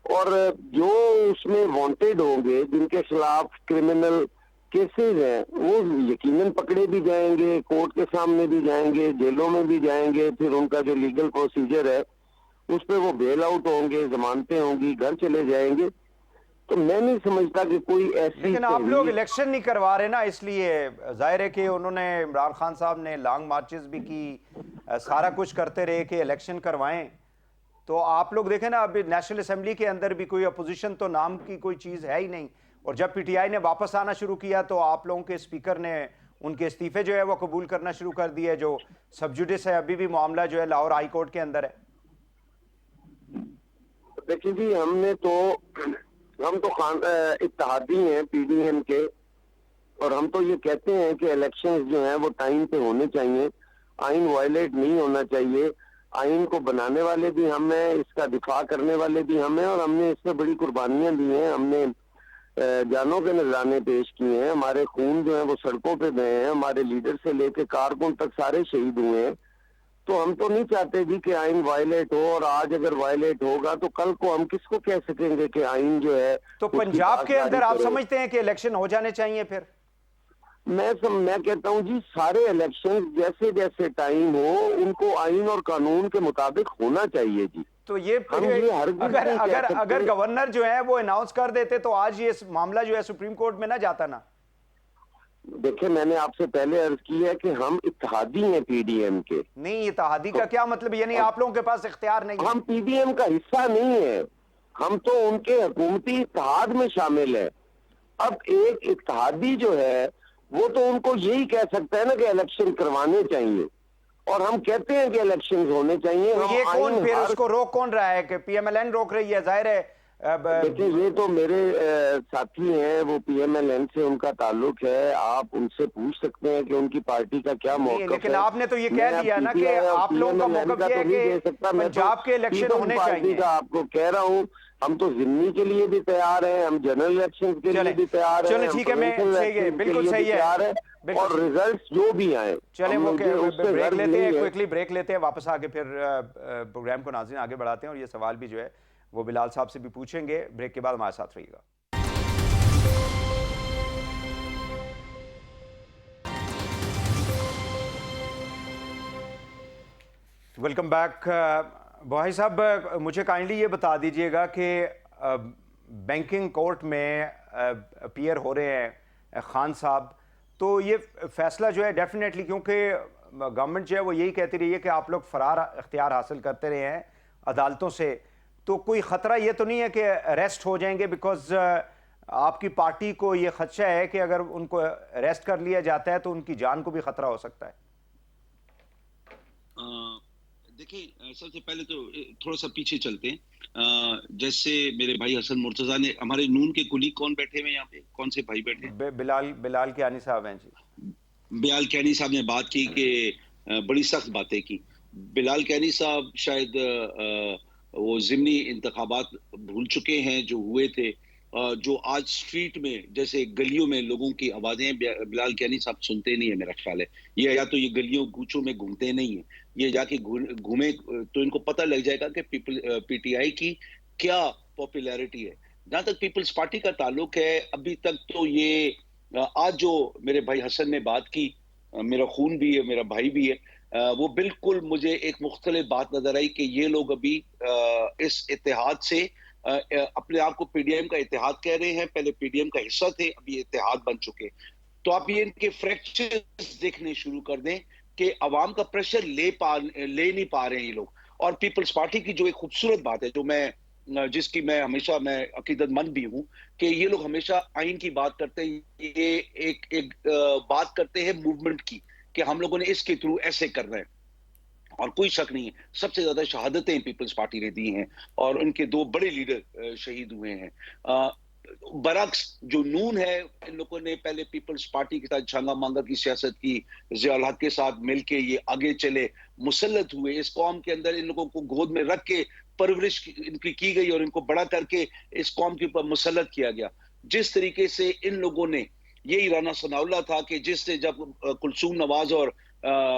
[SPEAKER 4] اور جو اس میں وانٹیڈ ہوں گے, جن کے خلاف کرمنل کیسز ہیں, وہ یقیناً پکڑے بھی جائیں گے, کورٹ کے سامنے بھی جائیں گے, جیلوں میں بھی جائیں گے. پھر ان کا جو لیگل پروسیجر ہے اس پہ وہ بیل آؤٹ ہوں گے, ضمانتیں ہوں گی, گھر چلے جائیں گے. تو میں نہیں سمجھتا کہ کوئی ایسی
[SPEAKER 1] لیکن آپ لوگ الیکشن نہیں کروا رہے نا, اس لیے ظاہر ہے کہ انہوں نے عمران خان صاحب نے لانگ مارچز بھی کی, سارا کچھ کرتے رہے کہ الیکشن کروائیں. تو آپ لوگ دیکھیں نا, اب نیشنل اسمبلی کے اندر بھی کوئی اپوزیشن تو نام کی کوئی چیز ہے ہی نہیں. اور جب پی ٹی آئی نے واپس آنا شروع کیا تو آپ لوگوں کے اسپیکر نے ان کے استعفے جو ہے وہ قبول کرنا شروع کر دیے. جو سب جوڈس ہے, ابھی بھی معاملہ جو ہے لاہور ہائی کورٹ کے اندر ہے.
[SPEAKER 4] دیکھیں جی, ہم تو اتحادی ہیں پی ڈی ایم کے, اور ہم تو یہ کہتے ہیں کہ الیکشنز جو ہیں وہ ٹائم پہ ہونے چاہیے, آئین وائلیٹ نہیں ہونا چاہیے. آئین کو بنانے والے بھی ہم ہیں, اس کا دفاع کرنے والے بھی ہم ہیں, اور ہم نے اس میں بڑی قربانیاں دی ہیں. ہم نے جانوں کے نذرانے پیش کیے ہیں, ہمارے خون جو ہیں وہ سڑکوں پہ گئے ہیں, ہمارے لیڈر سے لے کے کارکن تک سارے شہید ہوئے ہیں. تو ہم تو نہیں چاہتے جی کہ آئین وائلیٹ ہو, اور آج اگر وائلیٹ ہوگا تو کل کو ہم کس کو کہہ سکیں گے کہ آئین جو ہے
[SPEAKER 1] تو
[SPEAKER 4] اس کی
[SPEAKER 1] پنجاب کے اندر آپ
[SPEAKER 4] پاسداری کرو.
[SPEAKER 1] سمجھتے ہیں کہ الیکشن ہو جانے چاہیے پھر؟
[SPEAKER 4] میں کہتا ہوں جی, سارے الیکشن جیسے جیسے ٹائم ہو ان کو آئین اور قانون کے مطابق ہونا چاہیے جی.
[SPEAKER 1] تو یہ اگر گورنر جو ہے وہ اناؤنس کر دیتے تو آج یہ معاملہ جو ہے سپریم کورٹ میں نہ جاتا نا.
[SPEAKER 4] دیکھیں, میں نے آپ سے پہلے عرض کی ہے کہ ہم اتحادی ہیں پی ڈی ایم کے.
[SPEAKER 1] نہیں, اتحادی کا کیا مطلب؟ یعنی آپ لوگوں کے پاس اختیار نہیں ہے؟
[SPEAKER 4] ہم پی ڈی ایم کا حصہ نہیں ہے, ہم تو ان کے حکومتی اتحاد میں شامل ہیں. اب ایک اتحادی جو ہے وہ تو ان کو یہی کہہ سکتا ہے نا کہ الیکشن کروانے چاہیے, اور ہم کہتے ہیں کہ الیکشن ہونے چاہیے.
[SPEAKER 1] یہ کون پھر اس کو روک کون رہا ہے؟ کہ پی ایم ایل این روک رہی ہے؟ ظاہر ہے.
[SPEAKER 4] دیکھیں, یہ تو میرے ساتھی ہیں, وہ پی ایم ایل این سے ان کا تعلق ہے, آپ ان سے پوچھ سکتے ہیں کہ ان کی پارٹی کا کیا موقف ہے.
[SPEAKER 1] لیکن آپ نے تو یہ کہہ دیا نا کہ آپ لوگوں کا موقف یہ ہے کہ پنجاب کے الیکشن ہونے چاہیے.
[SPEAKER 4] آپ کو کہہ رہا ہوں, ہم تو ضمنی کے لیے بھی تیار ہیں, ہم جنرل الیکشن کے لیے بھی تیار ہیں,
[SPEAKER 1] چلیں ٹھیک ہے, میں بالکل صحیح ہے,
[SPEAKER 4] اور ریزلٹس جو بھی آئیں.
[SPEAKER 1] چلیں وہ بریک لیتے ہیں, کوئکلی بریک لیتے ہیں, واپس آ کے پھر پروگرام کو ناظرین آگے بڑھاتے ہیں. اور یہ سوال بھی جو ہے وہ بلال صاحب سے بھی پوچھیں گے. بریک کے بعد ہمارے ساتھ رہیے گا. Welcome back. بوہائی صاحب, مجھے کائنڈلی یہ بتا دیجئے گا کہ بینکنگ کورٹ میں اپیئر ہو رہے ہیں خان صاحب, تو یہ فیصلہ جو ہے ڈیفینیٹلی, کیونکہ گورنمنٹ جو ہے وہ یہی کہتی رہی ہے کہ آپ لوگ فرار اختیار حاصل کرتے رہے ہیں عدالتوں سے, تو کوئی خطرہ یہ تو نہیں ہے کہ اریسٹ ہو جائیں گے؟ بیکاز آپ کی پارٹی کو یہ خدشہ ہے کہ اگر ان کو اریسٹ کر لیا جاتا ہے تو ان کی جان کو بھی خطرہ ہو سکتا ہے.
[SPEAKER 2] دیکھیں, سب سے پہلے تو تھوڑا سا پیچھے چلتے ہیں. جیسے میرے بھائی حسن مرتضیٰ نے, ہمارے نون کے کلیگ کون بیٹھے ہوئے یہاں پہ, کون سے بھائی بیٹھے ہیں؟
[SPEAKER 1] بلال کیانی صاحب ہیں جی.
[SPEAKER 2] بلال کیانی صاحب نے بات کی کہ بڑی سخت باتیں کی. بلال کیانی صاحب شاید وہ ضمنی انتخابات بھول چکے ہیں جو ہوئے تھے, جو آج اسٹریٹ میں جیسے گلیوں میں لوگوں کی آوازیں بلال کیانی صاحب سنتے نہیں ہے میرا خیال ہے. یہ یا تو یہ گلیوں کوچوں میں گھومتے نہیں ہیں, یہ جا کے گھومے تو ان کو پتہ لگ جائے گا کہ پی ٹی آئی کی کیا پاپولیرٹی ہے. جہاں تک پیپلز پارٹی کا تعلق ہے, ابھی تک تو یہ آج جو میرے بھائی حسن نے بات کی, میرا خون بھی ہے, میرا بھائی بھی ہے, وہ بالکل مجھے ایک مختلف بات نظر آئی کہ یہ لوگ ابھی اس اتحاد سے اپنے آپ کو پی ڈی ایم کا اتحاد کہہ رہے ہیں. پہلے پی ڈی ایم کا حصہ تھے, اب یہ اتحاد بن چکے. تو آپ یہ ان کے فریکچرز دیکھنے شروع کر دیں کہ عوام کا پریشر لے نہیں پا رہے ہیں یہ لوگ. اور پیپلز پارٹی کی جو ایک خوبصورت بات ہے, جو جس کی میں ہمیشہ عقیدت مند بھی ہوں, کہ یہ لوگ ہمیشہ آئین کی بات کرتے ہیں. یہ ایک بات کرتے ہیں موومنٹ کی, کہ ہم لوگوں نے اس کے تھرو ایسے کرنا ہے. اور کوئی شک نہیں ہے, سب سے زیادہ شہادتیں پیپلز پارٹی نے دی ہیں, اور ان کے 2 بڑے لیڈر شہید ہوئے ہیں. برعکس جو نون ہے, ان لوگوں نے پہلے پیپلز پارٹی کے ساتھ چھانگا مانگا کی سیاست کی, ضیاء الحق کے ساتھ مل کے یہ آگے چلے, مسلط ہوئے. اس قوم کے اندر ان لوگوں کو گود میں رکھ کے پرورش ان کی گئی, اور ان کو بڑا کر کے اس قوم کے اوپر مسلط کیا گیا. جس طریقے سے ان لوگوں نے, یہی رانا ثناء اللہ تھا کہ جس نے جب کلثوم نواز اور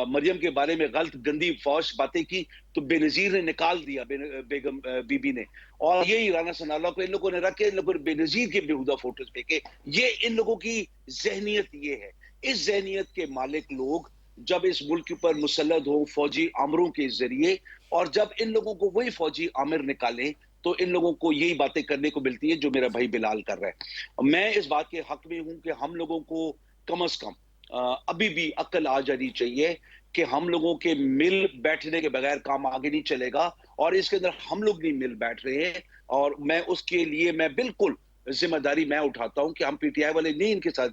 [SPEAKER 2] مریم کے بارے میں غلط گندی فوش باتیں کی تو بے نظیر نے نکال دیا, بیگم بی بی نے. اور یہی رانا ثناء اللہ کو ان لوگوں نے رکھے, ان لوگوں نے بے نظیر کے بےہودہ فوٹوز پھینکے. یہ ان لوگوں کی ذہنیت یہ ہے. اس ذہنیت کے مالک لوگ جب اس ملک کے اوپر مسلط ہو فوجی آمروں کے ذریعے, اور جب ان لوگوں کو وہی فوجی آمر نکالیں, تو ان لوگوں کو یہی باتیں کرنے کو ملتی ہے جو میرا بھائی بلال کر رہا ہے. میں اس بات کے حق میں ہوں کہ ہم لوگوں کو کم از کم ابھی بھی عقل آ جانی چاہیے کہ ہم لوگوں کے مل بیٹھنے کے بغیر کام آگے نہیں چلے گا, اور اس کے اندر ہم لوگ نہیں مل بیٹھ رہے ہیں. اور میں اس کے لیے میں بالکل ذمہ داری میں اٹھاتا ہوں کہ ہم پی ٹی آئی والے نہیں ان کے ساتھ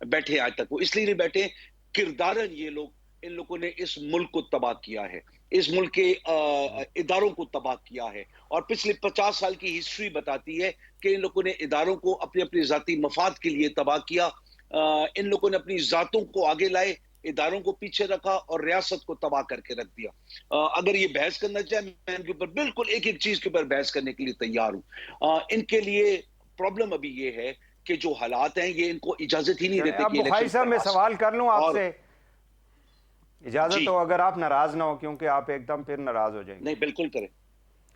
[SPEAKER 2] بیٹھے. آج تک وہ اس لیے نہیں بیٹھے, کردارن یہ لوگ, ان لوگوں نے اس ملک کو تباہ کیا ہے, اس ملک کے اداروں کو تباہ کیا ہے. اور پچھلے 50 سال کی ہسٹری بتاتی ہے کہ ان لوگوں نے اداروں کو اپنے ذاتی مفاد کے لیے تباہ کیا. ان لوگوں نے اپنی ذاتوں کو آگے لائے, اداروں کو پیچھے رکھا, اور ریاست کو تباہ کر کے رکھ دیا. اگر یہ بحث کرنا چاہے, میں ان کے اوپر بالکل ایک چیز کے اوپر بحث کرنے کے لیے تیار ہوں. ان کے لیے پرابلم ابھی یہ ہے کہ جو حالات ہیں یہ ان کو اجازت ہی نہیں دیتے
[SPEAKER 1] اب
[SPEAKER 2] کہ
[SPEAKER 1] بخاری صاحب میں سوال کر لوں آپ سے, اجازت ہو اگر آپ ناراض نہ ہو, کیونکہ آپ ایک دم پھر ناراض ہو جائیں گے.
[SPEAKER 2] نہیں بالکل کریں.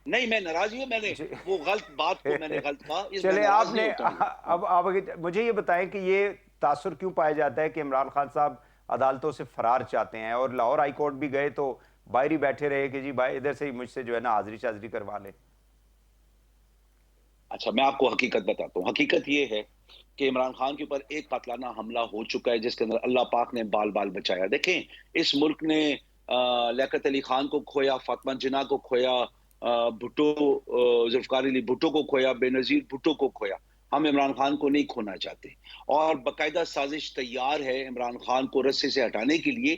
[SPEAKER 2] نہیں میں ناراض ہوں, میں نے وہ غلط بات کو میں نے غلط کہا.
[SPEAKER 1] چلے آپ نے اب مجھے یہ بتائیں کہ یہ تاثر کیوں پایا جاتا ہے کہ عمران خان صاحب عدالتوں سے فرار چاہتے ہیں, اور لاہور ہائی کورٹ بھی گئے تو باہر ہی بیٹھے رہے کہ جی بھائی ادھر سے ہی مجھ سے جو ہے نا حاضری شاضری کروا لیں.
[SPEAKER 2] اچھا میں آپ کو حقیقت بتاتا ہوں. حقیقت یہ ہے کہ عمران خان کے اوپر ایک قاتلانہ حملہ ہو چکا ہے جس کے اندر اللہ پاک نے بال بچایا. دیکھیں اس ملک نے لیاقت علی خان کو کھویا, فاطمہ جناح کو کھویا, بھٹو ذوالفقار علی بھٹو کو کھویا, بے نظیر بھٹو کو کھویا. ہم عمران خان کو نہیں کھونا چاہتے, اور باقاعدہ سازش تیار ہے عمران خان کو رسے سے ہٹانے کے لیے,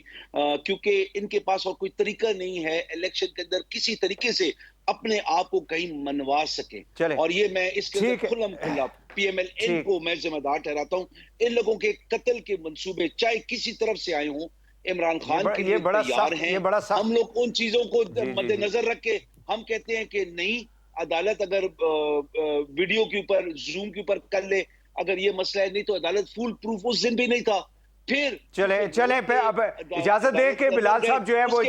[SPEAKER 2] کیونکہ ان کے پاس اور کوئی طریقہ نہیں ہے الیکشن کے اندر کسی طریقے سے اپنے آپ کو کہیں منوا سکیں. اور یہ میں اس کے اندر کھلم کھلا پی ایم ایل این کو میں ذمہ دار ٹھہراتا ہوں. ان لوگوں کے قتل کے منصوبے چاہے کسی طرف سے آئے ہوں, عمران خان کے لیے تیار ہیں. ہم لوگ ان چیزوں کو مد نظر رکھ کے ہم کہتے ہیں کہ نہیں, عدالت اگر ویڈیو کے اوپر زوم کے اوپر کر لے, اگر یہ مسئلہ ہے, نہیں تو عدالت فول پروف اس دن بھی نہیں تھا. پھر
[SPEAKER 1] چلیں پہ اب اجازت دے کہ بلال صاحب جو ہے وہ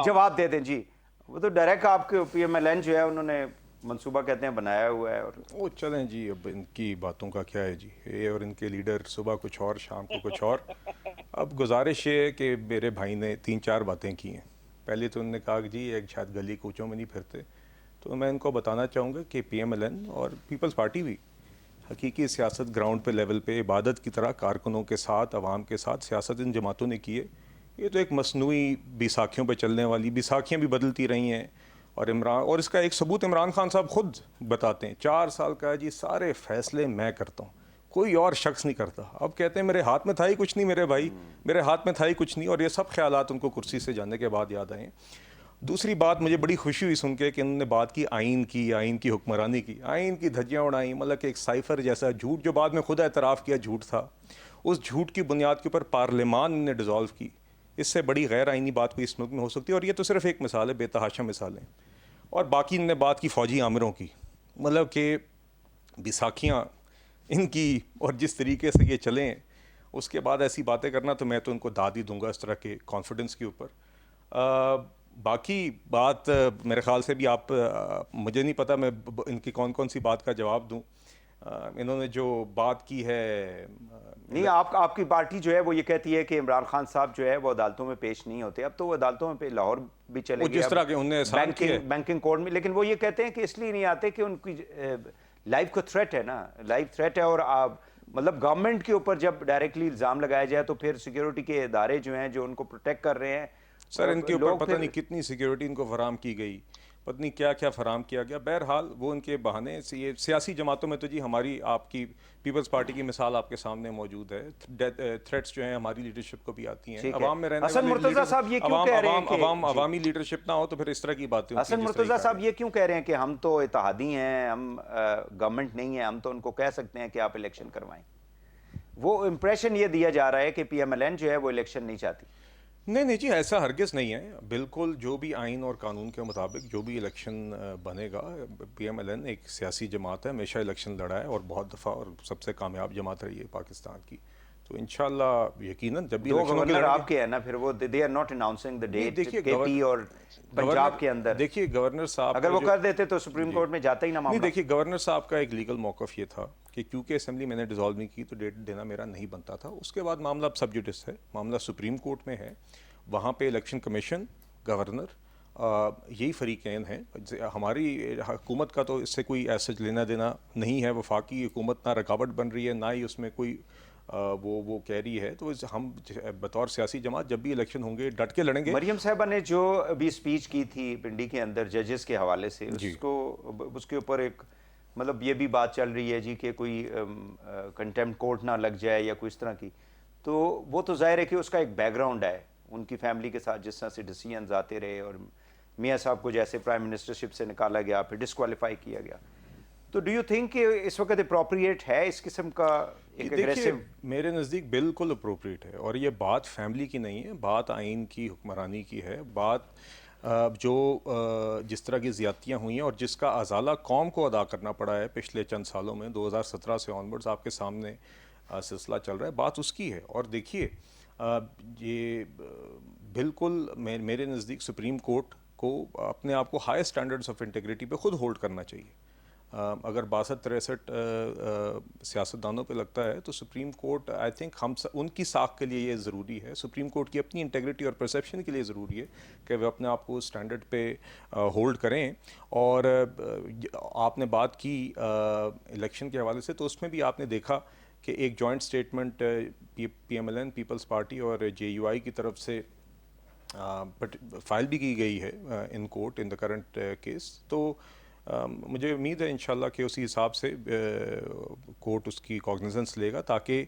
[SPEAKER 1] جواب دے دیں. جی وہ تو ڈائریکٹ آپ کے پی ایم ایل این جو ہے انہوں نے منصوبہ کہتے ہیں بنایا ہوا ہے. اور
[SPEAKER 3] وہ چلیں جی, اب ان کی باتوں کا کیا ہے جی, یہ اور ان کے لیڈر صبح کچھ اور شام کو کچھ اور. اب گزارش یہ ہے کہ میرے بھائی نے 3-4 باتیں کی ہیں. پہلے تو انہوں نے کہا کہ جی ایک شاید گلی کوچوں میں نہیں پھرتے, تو میں ان کو بتانا چاہوں گا کہ پی ایم ایل این اور پیپلز پارٹی بھی حقیقی سیاست گراؤنڈ پہ لیول پہ عبادت کی طرح کارکنوں کے ساتھ, عوام کے ساتھ سیاست ان جماعتوں نے کی ہے. یہ تو ایک مصنوعی بیساکھیوں پہ چلنے والی, بیساکھیاں بھی بدلتی رہی ہیں. اور اس کا ایک ثبوت عمران خان صاحب خود بتاتے ہیں, 4 سال کا ہے جی سارے فیصلے میں کرتا ہوں, کوئی اور شخص نہیں کرتا. اب کہتے ہیں میرے ہاتھ میں تھا ہی کچھ نہیں میرے بھائی, میرے ہاتھ میں تھا ہی کچھ نہیں. اور یہ سب خیالات ان کو کرسی سے جانے کے بعد یاد آئے. دوسری بات مجھے بڑی خوشی ہوئی سن کے کہ انہوں نے بات کی آئین کی حکمرانی کی, آئین کی دھجیاں اڑائیں, مطلب کہ ایک سائفر جیسا جھوٹ جو بعد میں خود اعتراف کیا جھوٹ تھا, اس جھوٹ کی بنیاد کے اوپر پارلیمان نے ڈیزالو کی. اس سے بڑی غیر آئینی بات کوئی اس ملک میں ہو سکتی ہے, اور یہ تو صرف ایک مثال ہے, بے تحاشا مثالیں. اور باقی انہوں نے بات کی فوجی آمروں کی, مطلب کہ بیساکھیاں ان کی اور جس طریقے سے یہ چلیں اس کے بعد ایسی باتیں کرنا تو میں تو ان کو داد ہی دوں گا اس طرح کے کانفیڈنس کے اوپر. باقی بات میرے خیال سے بھی آپ مجھے نہیں پتہ میں ان کی کون کون سی بات کا جواب دوں. انہوں نے جو بات کی ہے
[SPEAKER 1] نہیں، آپ کی پارٹی جو ہے وہ یہ کہتی ہے کہ عمران خان صاحب جو ہے وہ عدالتوں میں پیش نہیں ہوتے. اب تو وہ عدالتوں میں لاہور بھی چلے
[SPEAKER 3] وہ
[SPEAKER 1] گئے
[SPEAKER 3] جس طرح کے انہوں نے احسان کیا ہے
[SPEAKER 1] بینکنگ کورٹ میں، لیکن وہ یہ کہتے ہیں کہ اس لیے نہیں آتے کہ ان کی لائف کو تھریٹ ہے نا، لائف تھریٹ ہے. اور مطلب گورنمنٹ کے اوپر جب ڈائریکٹلی الزام لگایا جائے تو پھر سیکیورٹی کے ادارے جو ہیں جو ان کو پروٹیکٹ کر رہے ہیں،
[SPEAKER 3] سر ان کے اوپر
[SPEAKER 1] لوگ
[SPEAKER 3] پتہ
[SPEAKER 1] پھر
[SPEAKER 3] نہیں کتنی سیکیورٹی ان کو فراہم کی گئی، پتہ نہیں کیا کیا فراہم کیا گیا. بہرحال وہ ان کے بہانے سے یہ سیاسی جماعتوں میں تو جی ہماری آپ کی پیپلز پارٹی کی مثال آپ کے سامنے موجود ہے. تھریٹس جو ہیں ہماری لیڈرشپ کو بھی آتی ہیں.
[SPEAKER 1] ٹھیک ہے.
[SPEAKER 3] عوام میں رہنے
[SPEAKER 1] حسن
[SPEAKER 3] والے
[SPEAKER 1] مرتضیٰ
[SPEAKER 3] لیڈر
[SPEAKER 1] صاحب یہ کیوں کہہ رہے ہیں کہ
[SPEAKER 3] عوامی لیڈرشپ نہ ہو تو پھر اس طرح کی باتیں ہوتی ہیں
[SPEAKER 1] حسن
[SPEAKER 3] جس طرح
[SPEAKER 1] مرتضیٰ
[SPEAKER 3] کی
[SPEAKER 1] صاحب یہ کیوں کہہ رہے ہیں کہ ہم تو اتحادی ہیں، ہم گورنمنٹ نہیں ہیں، ہم تو ان کو کہہ سکتے ہیں کہ آپ الیکشن کروائیں. وہ امپریشن یہ دیا جا رہا ہے کہ پی ایم ایل این جو ہے وہ الیکشن نہیں چاہتی.
[SPEAKER 3] نہیں جی ایسا ہرگز نہیں ہے. بالکل جو بھی آئین اور قانون کے مطابق جو بھی الیکشن بنے گا، پی ایم ایل این ایک سیاسی جماعت ہے، ہمیشہ الیکشن لڑا ہے اور بہت دفعہ اور سب سے کامیاب جماعت رہی ہے پاکستان کی. تو انشاءاللہ یقیناً جب بھی
[SPEAKER 1] دو
[SPEAKER 3] الیکشن ہوں گے
[SPEAKER 1] گورنر
[SPEAKER 3] لڑیں گے.
[SPEAKER 1] آپ کے ہیں نا، پھر وہ they are not announcing the
[SPEAKER 3] نہیں
[SPEAKER 1] ڈیٹ
[SPEAKER 3] دیکھیے
[SPEAKER 1] کے پی اور پنجاب کے اندر.
[SPEAKER 3] دیکھیے گورنر صاحب
[SPEAKER 1] اگر
[SPEAKER 3] کا
[SPEAKER 1] وہ
[SPEAKER 3] جو
[SPEAKER 1] کر دیتے تو سپریم کورٹ میں جاتا ہی نہ
[SPEAKER 3] نہیں
[SPEAKER 1] معاملہ.
[SPEAKER 3] دیکھیے گورنر صاحب کا ایک لیگل موقف یہ تھا کہ کیونکہ اسمبلی میں نے ڈیزالو نہیں کی تو ڈیٹ دینا میرا نہیں بنتا تھا. اس کے بعد معاملہ اب سب جوڈس ہے، معاملہ سپریم کورٹ میں ہے. وہاں پہ الیکشن کمیشن، گورنر، یہی فریقین ہیں. ہماری حکومت کا تو اس سے کوئی ایسا لینا دینا نہیں ہے. وفاقی حکومت نہ رکاوٹ بن رہی ہے، نہ ہی اس میں کوئی وہ کہہ رہی ہے. تو ہم بطور سیاسی جماعت جب بھی الیکشن ہوں گے ڈٹ کے لڑیں گے.
[SPEAKER 1] مریم صاحبہ نے جو ابھی سپیچ کی تھی پنڈی کے اندر ججز کے حوالے سے،
[SPEAKER 3] جی
[SPEAKER 1] اس کے اوپر ایک مطلب یہ بھی بات چل رہی ہے جی کہ کوئی کنٹیمپٹ کورٹ نہ لگ جائے یا کوئی اس طرح کی. تو وہ تو ظاہر ہے کہ اس کا ایک بیک گراؤنڈ ہے ان کی فیملی کے ساتھ، جس طرح سے ڈیسیژنز آتے رہے اور میاں صاحب کو جیسے پرائم منسٹرشپ سے نکالا گیا پھر ڈسکوالیفائی کیا گیا. تو ڈو یو تھنک کہ اس وقت اپروپریٹ ہے اس قسم کا ایک
[SPEAKER 3] دیکھیے
[SPEAKER 1] اگریسو؟
[SPEAKER 3] میرے نزدیک بالکل اپروپریٹ ہے. اور یہ بات فیملی کی نہیں ہے، بات آئین کی، حکمرانی کی ہے. بات جو جس طرح کی زیادتیاں ہوئی ہیں اور جس کا ازالہ قوم کو ادا کرنا پڑا ہے پچھلے چند سالوں میں، 2017 سے آنورڈز آپ کے سامنے سلسلہ چل رہا ہے، بات اس کی ہے. اور دیکھیے یہ بالکل میرے نزدیک سپریم کورٹ کو اپنے آپ کو ہائی سٹینڈرڈز آف انٹیگریٹی پہ خود ہولڈ کرنا چاہیے. اگر 62-63 سیاستدانوں پہ لگتا ہے تو supreme court I think in کی ساکھ کے لیے یہ ضروری ہے، سپریم کورٹ کی اپنی انٹیگریٹی اور پرسیپشن کے لیے ضروری ہے کہ وہ اپنے آپ کو اسٹینڈرڈ پہ ہولڈ کریں. اور آپ نے بات کی الیکشن کے حوالے سے، تو اس میں بھی آپ نے دیکھا کہ ایک joint statement P M L N, Peoples Party اور جے یو آئی کی طرف سے فائل بھی کی گئی ہے in court in the current case. تو مجھے امید ہے انشاءاللہ کہ اسی حساب سے کورٹ اس کی کاگنیزنس لے گا، تاکہ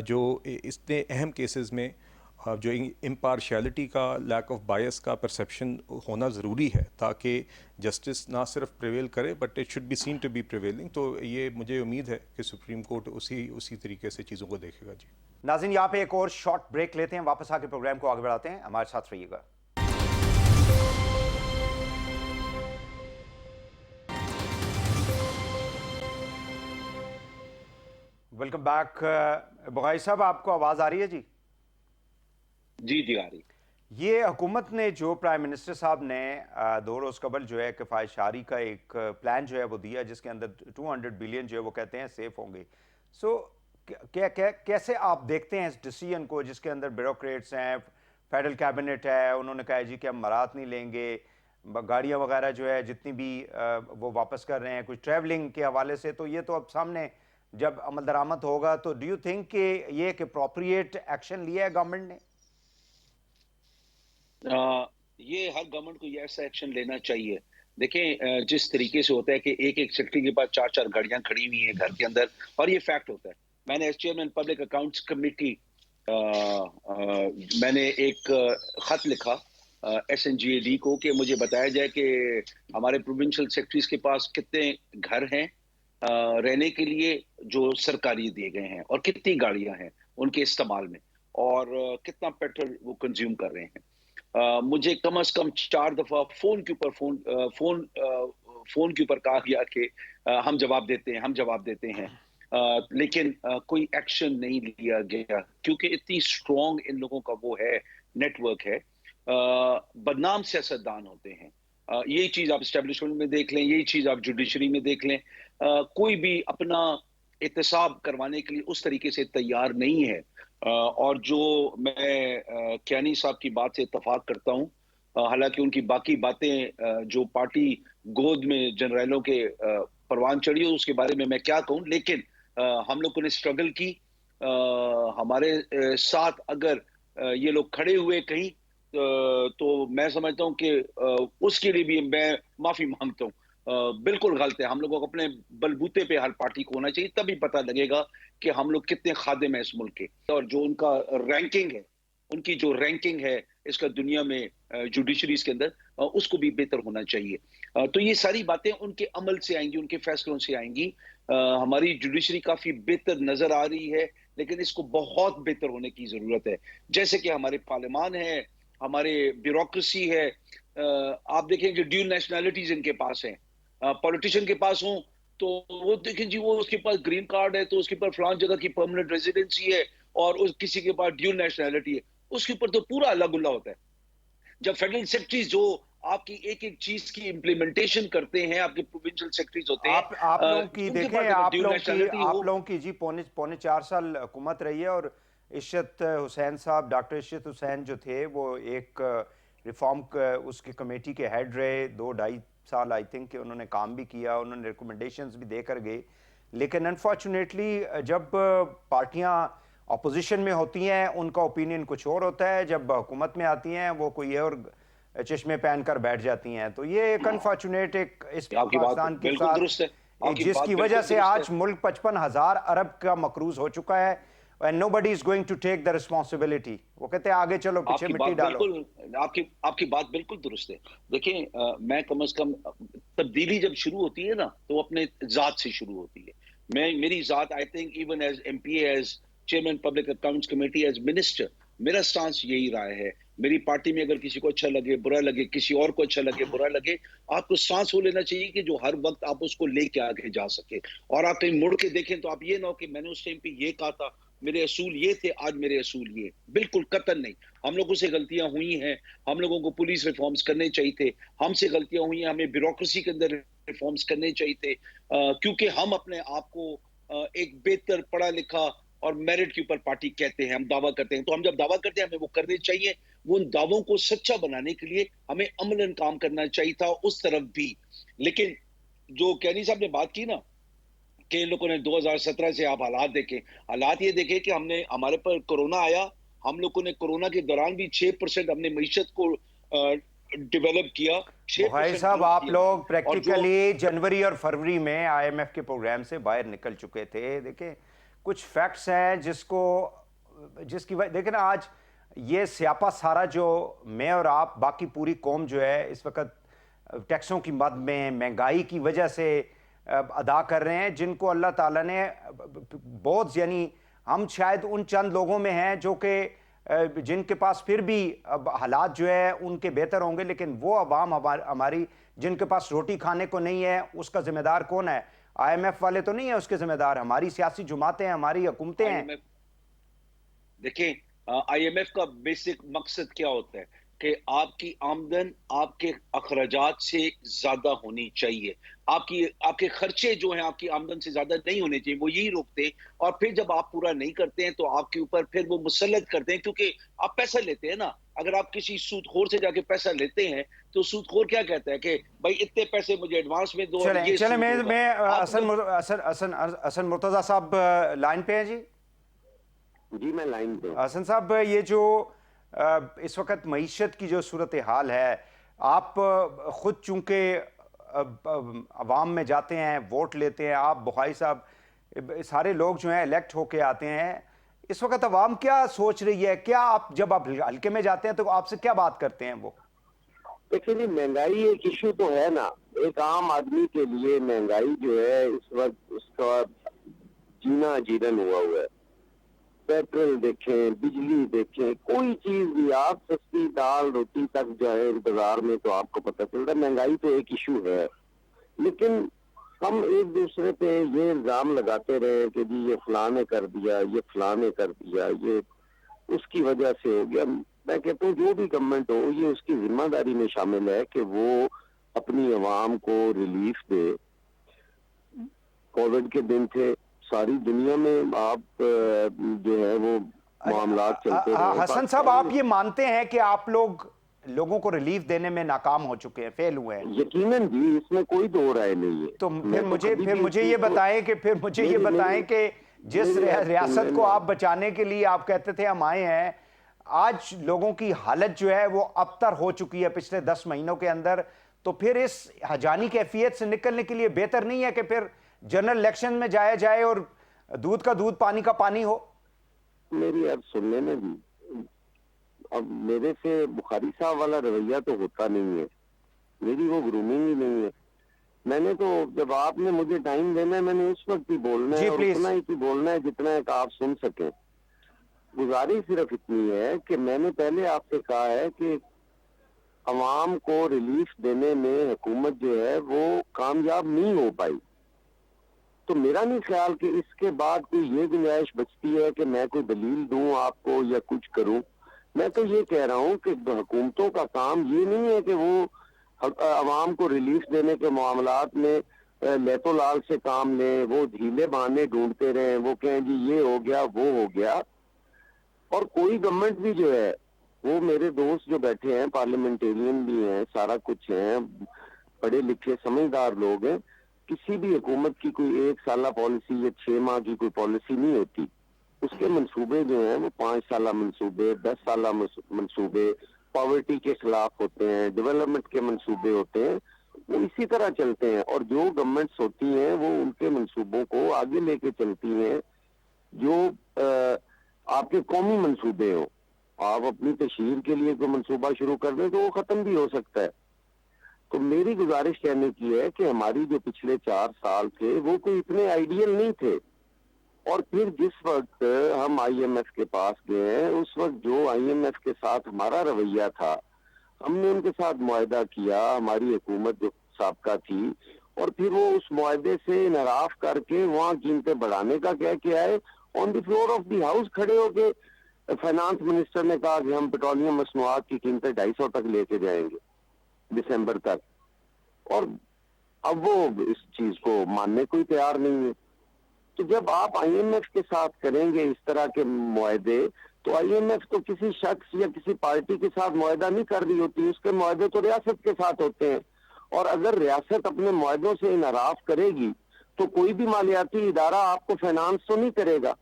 [SPEAKER 3] جو اتنے اہم کیسز میں جو امپارشیلٹی کا، لیک آف بائس کا پرسیپشن ہونا ضروری ہے تاکہ جسٹس نہ صرف پریویل کرے but it should be seen to be prevailing. تو یہ مجھے امید ہے کہ سپریم کورٹ اسی طریقے سے چیزوں کو دیکھے گا. جی
[SPEAKER 1] ناظرین یہاں پہ ایک اور شارٹ بریک لیتے ہیں، واپس آ کے پروگرام کو آگے بڑھاتے ہیں. ہمارے ساتھ رہیے گا. Welcome back. بغائی صاحب آپ کو آواز آ رہی ہے؟ جی
[SPEAKER 2] جی آ رہی.
[SPEAKER 1] یہ حکومت نے جو پرائم منسٹر صاحب نے 2 روز قبل جو ہے کفایت شعاری کا ایک پلان جو ہے وہ دیا، جس کے اندر 200 بلین جو ہے وہ کہتے ہیں سیف ہوں گے. سو کیسے آپ دیکھتے ہیں اس ڈیسیژن کو جس کے اندر بیوروکریٹس ہیں، فیڈرل کیبنٹ ہے، انہوں نے کہا جی کہ ہم مرات نہیں لیں گے، گاڑیاں وغیرہ جو ہے جتنی بھی وہ واپس کر رہے ہیں، کچھ ٹریولنگ کے حوالے سے. تو یہ تو اب سامنے جب عمل درآمد ہوگا تو ڈو یو تھنک کہ یہ ایک اپروپریٹ ایکشن لیا ہے گورنمنٹ نے؟
[SPEAKER 2] یہ ہر گورنمنٹ کو یہ ایسا ایکشن لینا چاہیے. دیکھیں جس طریقے سے ہوتا ہے کہ ایک سیکٹری کے پاس 4 گاڑیاں کھڑی ہوئی ہیں گھر کے اندر، اور یہ فیکٹ ہوتا ہے. میں نے as chairman public accounts committee میں نے ایک خط لکھا ایس این جی اے ڈی کو کہ مجھے بتایا جائے کہ ہمارے پروونشل سیکٹریز کے پاس کتنے گھر ہیں رہنے کے لیے جو سرکاری دیے گئے ہیں، اور کتنی گاڑیاں ہیں ان کے استعمال میں، اور کتنا پیٹرول وہ کنزیوم کر رہے ہیں. مجھے کم از کم 4 دفعہ فون کے اوپر کہا گیا کہ ہم جواب دیتے ہیں. لیکن کوئی ایکشن نہیں لیا گیا کیونکہ اتنی اسٹرانگ ان لوگوں کا وہ ہے نیٹ ورک ہے. بدنام سیاستدان ہوتے ہیں. یہی چیز آپ اسٹیبلشمنٹ میں دیکھ لیں, یہی چیز آپ جوڈیشری میں دیکھ لیں. کوئی بھی اپنا احتساب کروانے کے لیے اس طریقے سے تیار نہیں ہے. اور جو میں کیانی صاحب کی بات سے اتفاق کرتا ہوں, حالانکہ ان کی باقی باتیں جو پارٹی گود میں جنرلوں کے پروان چڑھی ہو اس کے بارے میں کیا کہوں, لیکن ہم لوگوں نے اسٹرگل کی. ہمارے ساتھ اگر یہ لوگ کھڑے ہوئے کہیں تو میں سمجھتا ہوں کہ اس کے لیے بھی میں معافی مانگتا ہوں. بالکل غلط ہے. ہم لوگوں کو اپنے بلبوتے پہ ہر پارٹی کو ہونا چاہیے, تبھی پتہ لگے گا کہ ہم لوگ کتنے خادم ہیں اس ملک کے. اور جو ان کا رینکنگ ہے, ان کی جو رینکنگ ہے اس کا دنیا میں جوڈیشریز کے اندر, اس کو بھی بہتر ہونا چاہیے. تو یہ ساری باتیں ان کے عمل سے آئیں گی, ان کے فیصلوں سے آئیں گی. ہماری جوڈیشری کافی بہتر نظر آ رہی ہے, لیکن اس کو بہت بہتر ہونے کی ضرورت ہے. جیسے کہ ہمارے پارلیمان ہے, ہمارے بیوروکریسی ہے. آپ دیکھیں کہ ڈیول نیشنلٹیز ان کے پاس ہیں. پولیٹیشین کے پاس ہوں تو وہ دیکھیں جی وہ اس کے پاس گرین کارڈ ہے تو اس کے پاس فلان جگہ کی پرماننٹ ریزیڈنسی ہے, اور کسی کے پاس ڈیول نیشنلٹی ہے, اس کے اوپر تو پورا اللہ گلا ہوتا ہے. جب فیڈرل سیکرٹریز جو آپ کی ایک ایک چیز کی امپلیمنٹیشن کرتے ہیں, آپ کے پروونشل سیکرٹریز ہوتے ہیں,
[SPEAKER 1] آپ لوگوں کی دیکھیں, آپ
[SPEAKER 2] ہو.
[SPEAKER 1] لوگوں کی جی پونے 4 سال حکومت رہی ہے, اور عشرت حسین صاحب, ڈاکٹر عشرت حسین جو تھے وہ ایک ریفارم اس کی کمیٹی کے ہیڈ رہے. 2-2.5 سال آئی تھنک کہ انہوں نے کام بھی کیا, انہوں نے ریکمنڈیشنز بھی دے کر گئے. لیکن انفارچونیٹلی جب پارٹیاں اپوزیشن میں ہوتی ہیں ان کا اوپینین کچھ اور ہوتا ہے, جب حکومت میں آتی ہیں وہ کوئی اور چشمے پہن کر بیٹھ جاتی ہیں. تو یہ ایک انفارچونیٹ ایک اس پاکستان کے ساتھ, جس کی وجہ سے آج ملک 55,000 ارب کا مقروض ہو چکا ہے, and nobody is going to take the responsibility. وہ کہتے ہیں آگے چلو پیچھے مٹی ڈالو.
[SPEAKER 2] آپ کی بات بالکل درست ہے. دیکھیں میں کم از کم تبدیلی جب شروع ہوتی ہے نا تو اپنے ذات سے شروع ہوتی ہے. میری ذات I think even as M P, as chairman public accounts committee, as minister, میرا سٹانس یہی رہا ہے. میری پارٹی میں اگر کسی کو اچھا لگے برا لگے, کسی اور کو اچھا لگے برا لگے, آپ کو سانس ہو لینا چاہیے کہ جو ہر وقت آپ اس کو لے کے آگے جا سکے. اور آپ کہیں مڑ کے دیکھیں تو آپ یہ نہ ہو کہ میں نے اس ٹائم پہ یہ کہا تھا, میرے اصول یہ تھے, آج میرے اصول یہ. بالکل قطعاً نہیں. ہم لوگوں سے غلطیاں ہوئی ہیں, ہم لوگوں کو پولیس ریفارمز کرنے چاہیے تھے, ہم سے غلطیاں ہوئی ہیں, ہمیں بیوروکریسی کے اندر ریفارمز کرنے چاہیے تھے, کیونکہ ہم اپنے آپ کو ایک بہتر پڑھا لکھا اور میرٹ کے اوپر پارٹی کہتے ہیں, ہم دعویٰ کرتے ہیں. تو ہم جب دعویٰ کرتے ہیں ہمیں وہ کرنے چاہیے. وہ ان دعووں کو سچا بنانے کے لیے ہمیں عملاً کام کرنا چاہیے تھا اس طرف بھی. لیکن جو کیانی صاحب نے بات کی نا کہ ان لوگوں نے 2017 سے آپ حالات دیکھیں, حالات یہ دیکھیں کہ ہمارے پر کورونا آیا, ہم لوگوں نے کورونا کے دوران بھی 6% ہم نے معیشت کو ڈیولپ کیا.
[SPEAKER 1] بھائی صاحب آپ لوگ پریکٹیکلی جنوری اور فروری میں آئی ایم ایف کے پروگرام سے باہر نکل چکے تھے. دیکھیں کچھ فیکٹس ہیں جس کی وجہ دیکھیں نا, آج یہ سیاپا سارا جو میں اور آپ باقی پوری قوم جو ہے اس وقت ٹیکسوں کی مد میں, مہنگائی کی وجہ سے ادا کر رہے ہیں, جن کو اللہ تعالیٰ نے بہت, یعنی ہم شاید ان چند لوگوں میں ہیں جو کہ جن کے پاس پھر بھی حالات جو ہے ان کے بہتر ہوں گے, لیکن وہ عوام ہماری جن کے پاس روٹی کھانے کو نہیں ہے, اس کا ذمہ دار کون ہے؟ آئی ایم ایف والے تو نہیں ہیں اس کے ذمہ دار, ہماری سیاسی جماعتیں ہیں, ہماری حکومتیں ہیں.
[SPEAKER 2] دیکھیں آئی ایم ایف کا بیسک مقصد کیا ہوتا ہے کہ آپ کی آمدن آپ کے اخراجات سے زیادہ ہونی چاہیے. آپ کے خرچے جو ہیں آپ کی آمدن سے زیادہ نہیں ہونے چاہیے, وہ یہی روکتے ہیں. اور پھر جب آپ پورا نہیں کرتے ہیں تو آپ کے اوپر پھر وہ مسلط کرتے ہیں, کیونکہ آپ پیسہ لیتے ہیں نا. اگر آپ کسی سود خور سے جا کے پیسہ لیتے ہیں تو سود خور کیا کہتا ہے کہ بھائی اتنے پیسے مجھے ایڈوانس میں دو.
[SPEAKER 1] چلیں میں حسن مرتضیٰ صاحب لائن پہ ہیں جی.
[SPEAKER 4] جی میں لائن پہ.
[SPEAKER 1] حسن صاحب یہ جو اس وقت معیشت کی جو صورتحال ہے, آپ خود چونکہ عوام میں جاتے ہیں, ووٹ لیتے ہیں, آپ بخاری صاحب سارے لوگ جو ہیں الیکٹ ہو کے آتے ہیں, اس وقت عوام کیا سوچ رہی ہے؟ کیا آپ جب آپ حلقے میں جاتے ہیں تو آپ سے کیا بات کرتے ہیں وہ؟
[SPEAKER 4] دیکھیں جی مہنگائی ایک ایشو تو ہے نا, ایک عام آدمی کے لیے مہنگائی جو ہے اس وقت اس کا جینا جیرن ہوا ہے. پیٹرول دیکھیں, بجلی دیکھیں, کوئی چیز بھی آپ سستی دال روٹی تک جو ہے انتظار میں, تو آپ کو پتہ چل رہا ہے مہنگائی تو ایک ایشو ہے. لیکن ہم ایک دوسرے پہ یہ الزام لگاتے رہے کہ جی یہ فلاں نے کر دیا، یہ فلاں نے کر دیا، یہ اس کی وجہ سے ہو گیا. میں کہتا ہوں جو بھی گورنمنٹ ہو یہ اس کی ذمہ داری میں شامل ہے کہ وہ اپنی عوام کو ریلیف دے. کووڈ کے دن تھے، ساری دنیا میں آپ جو ہے وہ معاملات چلتے رہے.
[SPEAKER 1] حسن صاحب، آپ یہ مانتے ہیں کہ آپ لوگوں کو ریلیف دینے میں ناکام ہو چکے ہیں، فیل ہوئے ہیں؟
[SPEAKER 4] یقیناً جی، اس میں کوئی دو رائے نہیں ہے.
[SPEAKER 1] تو پھر مجھے یہ بتائیں کہ جس ریاست کو آپ بچانے کے لیے آپ کہتے تھے ہم آئے ہیں، آج لوگوں کی حالت جو ہے وہ ابتر ہو چکی ہے پچھلے 10 مہینوں کے اندر، تو پھر اس ہجانی کیفیت سے نکلنے کے لیے بہتر نہیں ہے کہ پھر جنرل الیکشن میں جایا جائے اور دودھ کا دودھ پانی کا پانی ہو؟
[SPEAKER 4] میری اب سننے میں بھی اب میرے سے بخاری صاحب والا رویہ تو ہوتا نہیں ہے، میری وہ گرومنگ ہی نہیں ہے. میں نے تو جب آپ نے مجھے ٹائم دینا ہے میں نے اس وقت ہی بولنا ہے
[SPEAKER 1] جی
[SPEAKER 4] اور
[SPEAKER 1] پلیز.
[SPEAKER 4] اتنا ہی بولنا ہے جتنا ہے کہ آپ سن سکیں. گزارش صرف اتنی ہے کہ میں نے پہلے آپ سے کہا ہے کہ عوام کو ریلیف دینے میں حکومت جو ہے وہ کامیاب نہیں ہو پائی. تو میرا نہیں خیال کہ اس کے بعد کوئی یہ گنجائش بچتی ہے کہ میں کوئی دلیل دوں آپ کو یا کچھ کروں. میں تو یہ کہہ رہا ہوں کہ حکومتوں کا کام یہ نہیں ہے کہ وہ عوام کو ریلیف دینے کے معاملات میں لیتو لال سے کام لیں، وہ ڈھیلے بہانے ڈھونڈتے رہیں، وہ کہیں جی یہ ہو گیا وہ ہو گیا. اور کوئی گورنمنٹ بھی جو ہے وہ میرے دوست جو بیٹھے ہیں پارلیمنٹیرین بھی ہیں، سارا کچھ ہیں، پڑھے لکھے سمجھدار لوگ ہیں. کسی بھی حکومت کی کوئی 1 سالہ پالیسی یا 6 ماہ کی کوئی پالیسی نہیں ہوتی. اس کے منصوبے جو ہیں وہ 5 سالہ منصوبے، 10 سالہ منصوبے، پاورٹی کے خلاف ہوتے ہیں، ڈیولپمنٹ کے منصوبے ہوتے ہیں، وہ اسی طرح چلتے ہیں. اور جو گورنمنٹس ہوتی ہیں وہ ان کے منصوبوں کو آگے لے کے چلتی ہیں. جو آپ کے قومی منصوبے ہوں، آپ اپنی تشہیر کے لیے کوئی منصوبہ شروع کر دیں تو وہ ختم بھی ہو سکتا ہے. تو میری گزارش کہنے کی ہے کہ ہماری جو پچھلے 4 سال تھے وہ کوئی اتنے آئیڈیل نہیں تھے. اور پھر جس وقت ہم آئی ایم ایف کے پاس گئے ہیں، اس وقت جو آئی ایم ایف کے ساتھ ہمارا رویہ تھا، ہم نے ان کے ساتھ معاہدہ کیا، ہماری حکومت جو سابقہ تھی، اور پھر وہ اس معاہدے سے انحراف کر کے وہاں قیمتیں بڑھانے کا کیا ہے. آن دی فلور آف دی ہاؤس کھڑے ہو کے فائنانس منسٹر نے کہا کہ ہم پیٹرولیم مصنوعات کی قیمتیں 250 تک لے کے جائیں گے دسمبر تک. اور اب وہ اس چیز کو ماننے کو ہی تیار نہیں ہے. تو جب آپ آئی ایم ایف کے ساتھ کریں گے اس طرح کے معاہدے، تو آئی ایم ایف تو کسی شخص یا کسی پارٹی کے ساتھ معاہدہ نہیں کر رہی ہوتی، اس کے معاہدے تو ریاست کے ساتھ ہوتے ہیں. اور اگر ریاست اپنے معاہدوں سے انحراف کرے گی تو کوئی بھی مالیاتی ادارہ آپ کو فائنانس تو نہیں کرے گا.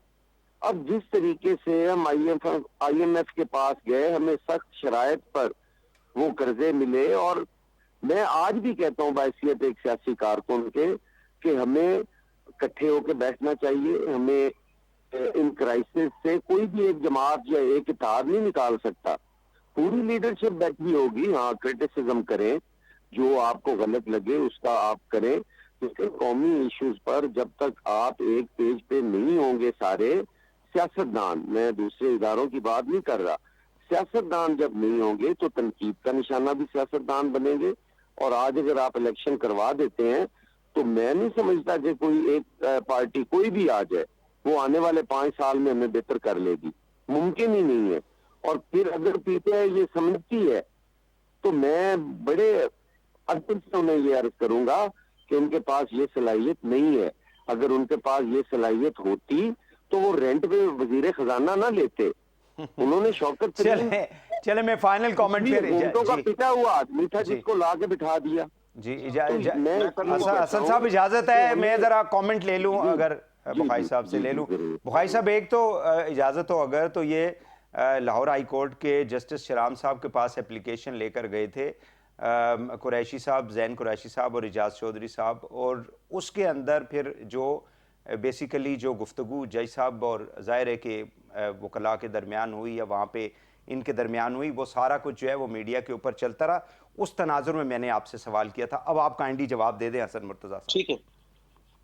[SPEAKER 4] اب جس طریقے سے ہم آئی ایم ایف کے پاس گئے، ہمیں سخت شرائط پر وہ قرضے ملے، اور میں آج بھی کہتا ہوں بحیثیت ایک سیاسی کارکن کے کہ ہمیں اکٹھے ہو کے بیٹھنا چاہیے. ہمیں ان کرائسس سے کوئی بھی ایک جماعت یا ایک اتحاد نہیں نکال سکتا. پوری لیڈرشپ بیٹھی ہوگی، ہاں کرٹیسزم کریں، جو آپ کو غلط لگے اس کا آپ کریں، لیکن قومی ایشوز پر جب تک آپ ایک پیج پہ نہیں ہوں گے سارے سیاستدان، میں دوسرے اداروں کی بات نہیں کر رہا، سیاستدان جب نہیں ہوں گے تو تنقید کا نشانہ بھی سیاستدان بنیں گے. اور آج اگر آپ الیکشن کروا دیتے ہیں تو میں نہیں سمجھتا کہ کوئی ایک پارٹی کوئی بھی آ جائے وہ آنے والے 5 سال میں ہمیں بہتر کر لے گی، ممکن ہی نہیں ہے. اور پھر اگر پی ٹی آئی یہ سمجھتی ہے تو میں بڑے ادب سے انہیں یہ عرض کروں گا کہ ان کے پاس یہ صلاحیت نہیں ہے. اگر ان کے پاس یہ صلاحیت ہوتی تو وہ رینٹ پہ وزیر خزانہ نہ لیتے. انہوں نے شوکت
[SPEAKER 1] چلے میں فائنل کامنٹ پھر
[SPEAKER 4] حکومتوں کا پٹا ہوا آدمی تھا
[SPEAKER 1] جی
[SPEAKER 4] جس کو لا کے بٹھا دیا.
[SPEAKER 1] جی
[SPEAKER 4] حسن
[SPEAKER 1] صاحب اجازت ہے میں ذرا کامنٹ لے لوں، اگر بخاری صاحب سے لے لوں. بخاری صاحب ایک تو اجازت ہو اگر تو یہ لاہور ہائی کورٹ کے جسٹس شرام صاحب کے پاس اپلیکیشن لے کر گئے تھے قریشی صاحب، زین قریشی صاحب اور اجاز چودھری صاحب، اور اس کے اندر پھر جو بیسیکلی جو گفتگو جج صاحب اور ظاہر ہے کہ وکلاء کے درمیان ہوئی یا وہاں پہ ان کے درمیان ہوئی، وہ سارا کچھ جو ہے وہ میڈیا کے اوپر چلتا رہا. اس تناظر میں نے آپ سے سوال کیا تھا. اب آپ کائنڈلی جواب دے دیں حسن مرتضیٰ صاحب.
[SPEAKER 2] ٹھیک ہے.